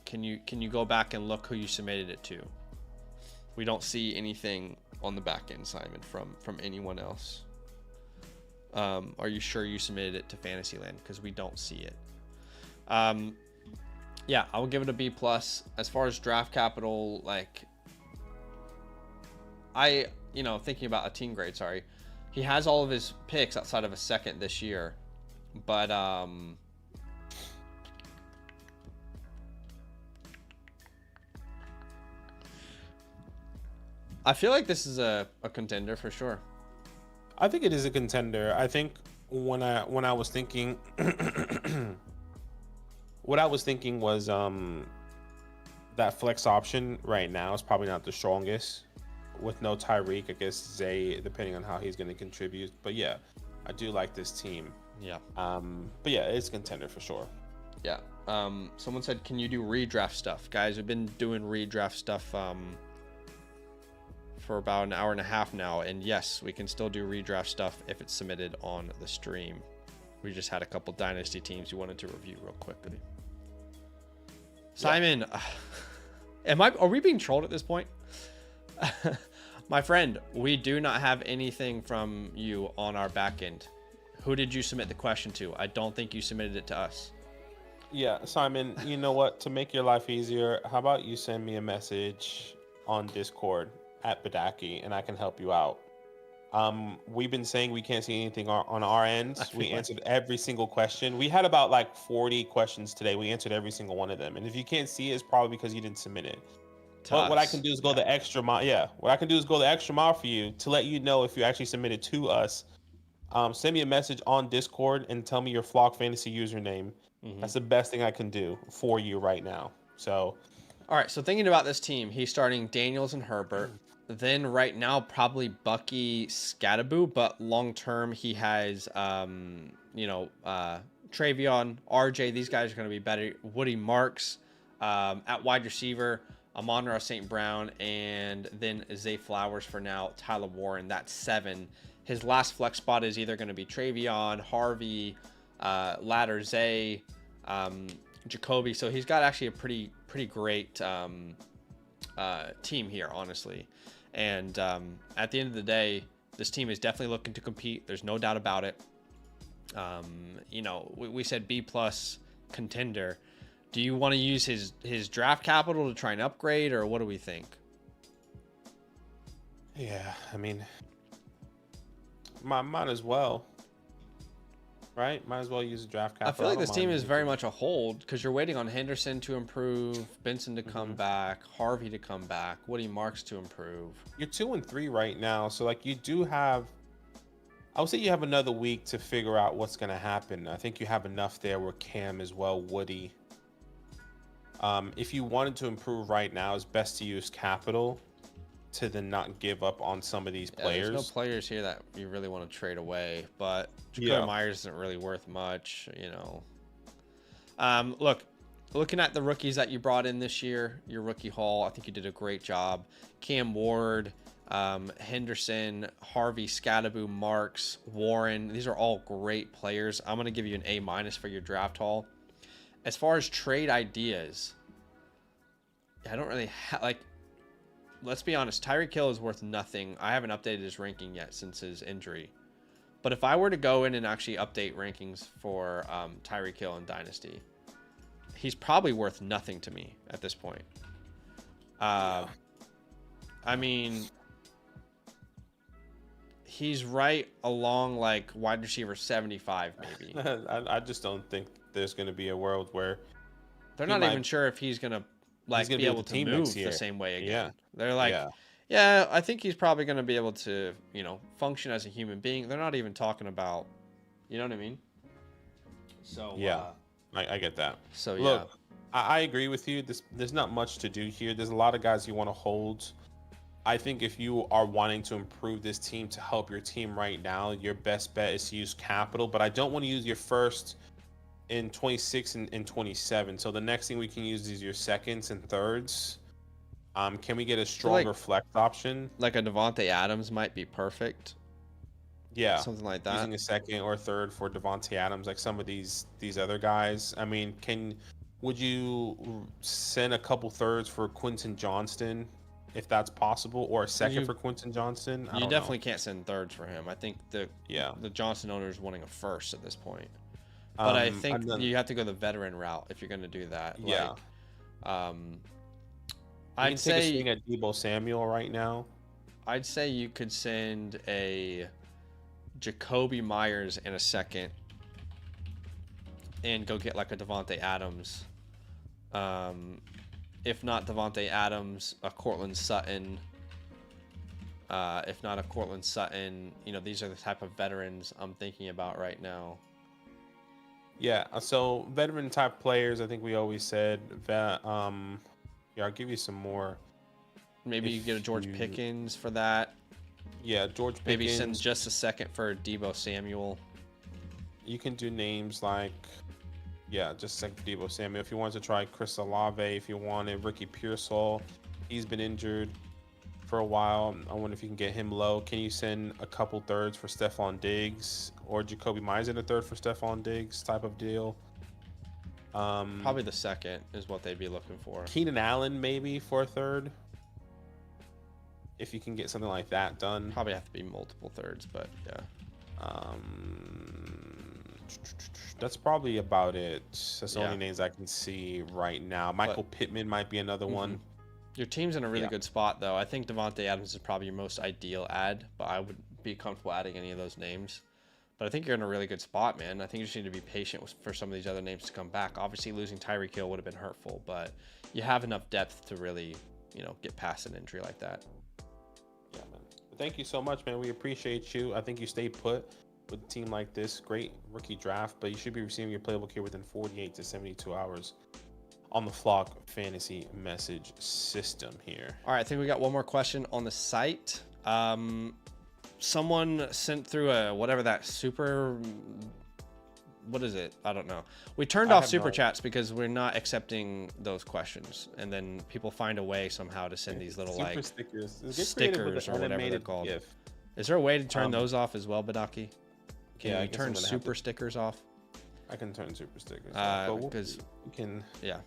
Can you go back and look who you submitted it to? We don't see anything on the back end, Simon, from anyone else. Are you sure you submitted it to Fantasyland? Because we don't see it. Yeah, I will give it a B+. As far as draft capital, like, thinking about a team grade, sorry. He has all of his picks outside of a second this year. But, I feel like this is a contender for sure. I think it is a contender. I think when I was thinking, what I was thinking was that flex option right now is probably not the strongest. With no Tyreek, I guess Zay, depending on how he's going to contribute. But yeah, I do like this team. Yeah. But yeah, it's a contender for sure. Yeah. Someone said, can you do redraft stuff? Guys, we've been doing redraft stuff for about an hour and a half now, and yes, we can still do redraft stuff if it's submitted on the stream. We just had a couple dynasty teams we wanted to review real quickly. Simon, are we being trolled at this point? My friend, we do not have anything from you on our back end. Who did you submit the question to? I don't think you submitted it to us. Yeah, Simon, you know what? To make your life easier, how about you send me a message on Discord at Badaki, and I can help you out. We've been saying we can't see anything on our end. We answered every single question. We had about like 40 questions today. We answered every single one of them. And if you can't see it, it's probably because you didn't submit it. But what I can do is go the extra mile. Yeah, what I can do is go the extra mile for you to let you know if you actually submitted to us. Send me a message on Discord and tell me your Flock Fantasy username. That's the best thing I can do for you right now. So, all right. So thinking about this team, he's starting Daniels and Herbert. Then right now, probably Bucky Scadaboo, but long term he has, Travion, RJ. These guys are going to be better. Woody Marks at wide receiver, Amon-Ra St. Brown, and then Zay Flowers for now. Tyler Warren, that's 7. His last flex spot is either going to be Travion, Harvey, Ladder, Zay, Jacoby. So he's got actually a pretty great team here, honestly. And at the end of the day, this team is definitely looking to compete. There's no doubt about it. We said B+ contender. Do you want to use his draft capital to try and upgrade, or what do we think? Yeah, I mean, might as well. Right? Might as well use draft capital. I feel like this team is very much a hold because you're waiting on Henderson to improve, Benson to come back, Harvey to come back, Woody Marks to improve. You're 2-3 right now, so like you do have. I would say you have another week to figure out what's going to happen. I think you have enough there with Cam as well, Woody. If you wanted to improve right now, it's best to use capital to then not give up on some of these players. There's no players here that you really want to trade away, but Jacoby Myers isn't really worth much, looking at the rookies that you brought in this year, your rookie haul, I think you did a great job. Cam Ward, Henderson, Harvey, Scadaboo, Marks, Warren, these are all great players. I'm going to give you an A- for your draft haul. As far as trade ideas, I don't really let's be honest, Tyreek Hill is worth nothing. I haven't updated his ranking yet since his injury. But if I were to go in and actually update rankings for Tyreek Hill in Dynasty, he's probably worth nothing to me at this point. I mean, he's right along like wide receiver 75 maybe. I just don't think there's going to be a world where they're not even sure if he's going to be able to move the same way again. Yeah. They're like, yeah, I think he's probably going to be able to, function as a human being. They're not even talking about, you know what I mean? So yeah, I get that. So look, I agree with you. There's not much to do here. There's a lot of guys you want to hold. I think if you are wanting to improve this team to help your team right now, your best bet is to use capital. But I don't want to use your first in 26 and 27. So the next thing we can use is your seconds and thirds. Can we get a stronger flex option? Like a Devontae Adams might be perfect. Yeah, Something like that. using a second or third for Devontae Adams, like some of these other guys. I mean, would you send a couple thirds for Quentin Johnston, if that's possible, or a second for Quentin Johnston? You definitely can't send thirds for him. I think the Johnston owner is wanting a first at this point. But I think you have to go the veteran route if you're going to do that. Yeah. I'd say take a swing at Deebo Samuel right now. I'd say you could send a Jacoby Myers in a second and go get like a Devontae Adams. If not Devontae Adams, a Cortland Sutton. If not a Cortland Sutton, these are the type of veterans I'm thinking about right now. Yeah, so veteran type players, I think we always said that. Yeah, I'll give you some more. Maybe you get a George Pickens for that. Yeah, George Pickens. Maybe send just a second for Deebo Samuel. You can do names like, just a second for Deebo Samuel. If you want to try Chris Olave, if you wanted Ricky Pearsall, he's been injured for a while. I wonder if you can get him low. Can you send a couple thirds for Stephon Diggs or Jacoby Myers in a third for Stephon Diggs type of deal? Probably the second is what they'd be looking for. Keenan Allen maybe for a third, if you can get something like that done. Probably have to be multiple thirds, but yeah. That's probably about it. That's the only names I can see right now. Michael Pittman might be another one. Your team's in a really good spot, though. I think Devontae Adams is probably your most ideal add, but I would be comfortable adding any of those names. But I think you're in a really good spot, man. I think you just need to be patient for some of these other names to come back. Obviously, losing Tyreek Hill would have been hurtful, but you have enough depth to really, get past an injury like that. Yeah, man. But thank you so much, man. We appreciate you. I think you stay put with a team like this. Great rookie draft, but you should be receiving your playbook here within 48 to 72 hours on the Flock Fantasy message system here. All right, I think we got one more question on the site. Someone sent through whatever that super, what is it? I don't know. We turned off super chats because we're not accepting those questions, and then people find a way somehow to send these little super like stickers or whatever they're called. GIF. Is there a way to turn those off as well, Badaki? Can you turn I'm super stickers off? I can turn super stickers off, because we can. Yeah.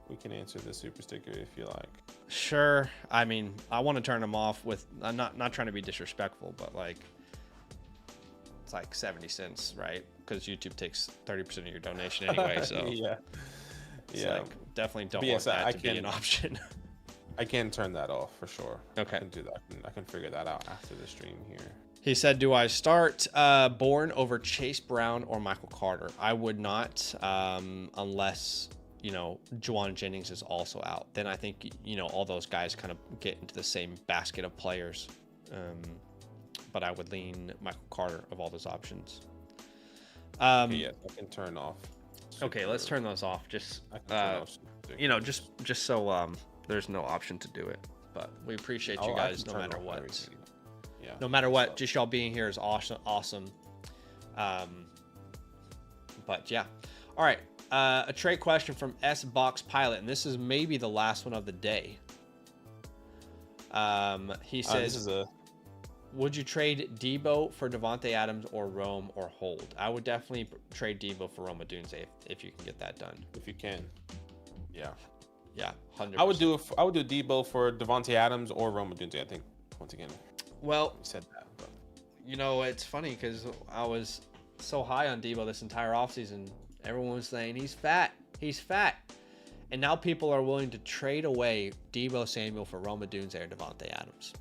We can answer the super sticker if you like. Sure. I mean, I want to turn them off with. I'm not trying to be disrespectful, but like, it's like 70 cents, right? Because YouTube takes 30% of your donation anyway. So yeah. Like, definitely don't want that to be an option. I can turn that off for sure. Okay. I can do that. I can figure that out after the stream here. He said, do I start Bourne over Chase Brown or Michael Carter? I would not, unless, Juwan Jennings is also out. Then I think, all those guys kind of get into the same basket of players. But I would lean Michael Carter of all those options. Okay, I can turn off. Okay, let's turn those off. Just, just so there's no option to do it. But we appreciate you guys no matter what. Everything. Yeah. No matter what, just y'all being here is awesome. But yeah. All right. A trade question from S Box Pilot, and this is maybe the last one of the day. He says, would you trade Deebo for Devontae Adams or Rome or hold? I would definitely trade Deebo for Rome Odunze if you can get that done. If you can. Yeah. Yeah, 100%. I would do Deebo for Devontae Adams or Rome Odunze, I think, once again. Well, you said that, but it's funny because I was so high on Deebo this entire offseason. Everyone was saying he's fat. And now people are willing to trade away Deebo Samuel for Rome Odunze or Devontae Adams.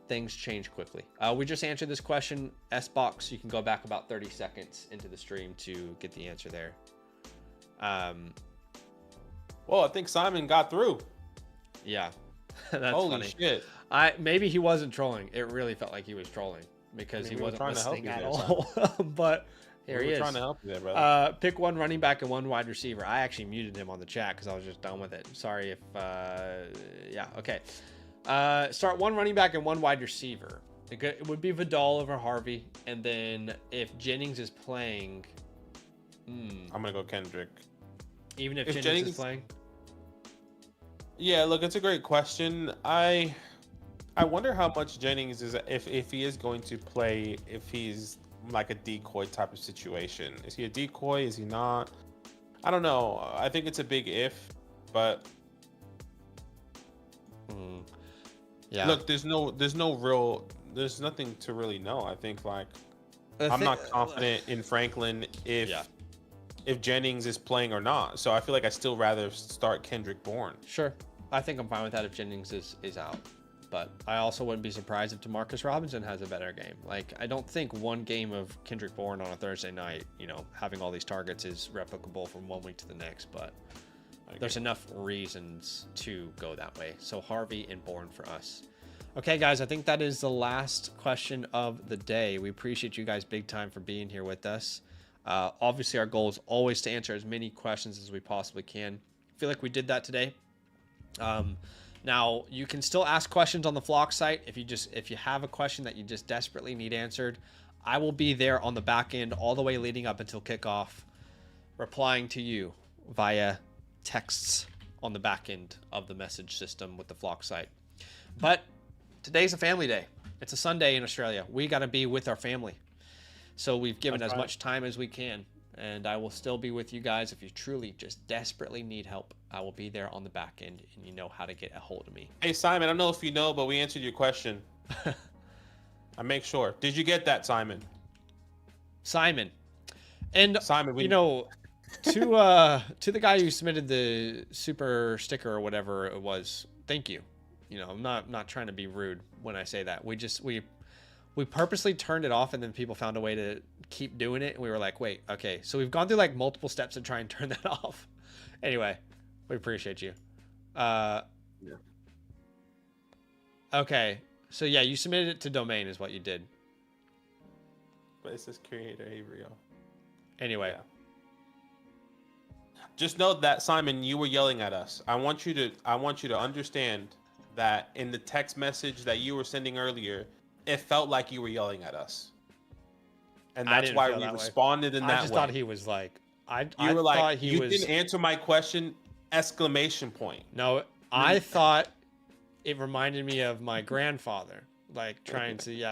Things change quickly. We just answered this question, S-Box. You can go back about 30 seconds into the stream to get the answer there. Well, I think Simon got through. Yeah. That's Holy funny. Shit. Maybe he wasn't trolling. It really felt like he was trolling because he wasn't listening at all. But Here we he were is. trying to help you there, brother. Pick one running back and one wide receiver. I actually muted him on the chat because I was just done with it. Sorry if, yeah, okay. Start one running back and one wide receiver. It would be Vidal over Harvey, and then if Jennings is playing, I'm gonna go Kendrick. even if Jennings is playing. Yeah, look, it's a great question. I wonder how much Jennings is if he is going to play, if he's like a decoy type of situation. Is he a decoy? Is he not? I don't know. I think it's a big if, but Yeah. look, there's nothing to really know. I think like I'm not confident in Franklin if Jennings is playing or not. So I feel like I still rather start Kendrick Bourne. Sure. I think I'm fine with that if Jennings is out. But I also wouldn't be surprised if DeMarcus Robinson has a better game. Like, I don't think one game of Kendrick Bourne on a Thursday night, you know, having all these targets is replicable from one week to the next. But there's enough reasons to go that way. So Harvey and Bourne for us. Okay, guys, I think that is the last question of the day. We appreciate you guys big time for being here with us. Obviously, our goal is always to answer as many questions as we possibly can. I feel like we did that today. Now you can still ask questions on the Flock site. If you have a question that you just desperately need answered, I will be there on the back end all the way leading up until kickoff, replying to you via texts on the back end of the message system with the Flock site. But today's a family day. It's a Sunday in Australia. We got to be with our family. So we've given as much time as we can. And I will still be with you guys. If you truly just desperately need help, I will be there on the back end, and you know how to get a hold of me. Hey, Simon, I don't know if you know, but we answered your question. I make sure. Did you get that, Simon? Simon. And, Simon, you know, to the guy who submitted the super sticker or whatever it was, thank you. You know, I'm not trying to be rude when I say that. We purposely turned it off, and then people found a way to keep doing it, and we were like, wait, okay. So we've gone through like multiple steps to try and turn that off. Anyway, we appreciate you. Yeah. Okay, so yeah, you submitted it to domain is what you did. But it says creator Averio. Anyway. Yeah. Just know that, Simon, you were yelling at us. I want you to understand that in the text message that you were sending earlier, it felt like you were yelling at us. And that's why we responded in that way. I just thought he was like, you were like, you didn't answer my question, exclamation point. No, I thought it reminded me of my grandfather, like trying to, you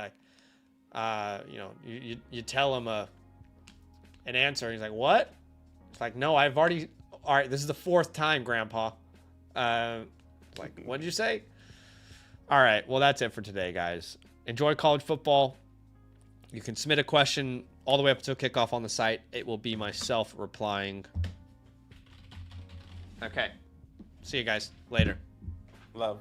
know, you tell him an answer. He's like, what? It's like, no, all right, this is the 4th time, Grandpa. Like, what did you say? All right, well, that's it for today, guys. Enjoy college football. You can submit a question all the way up until kickoff on the site. It will be myself replying. Okay. See you guys later. Love.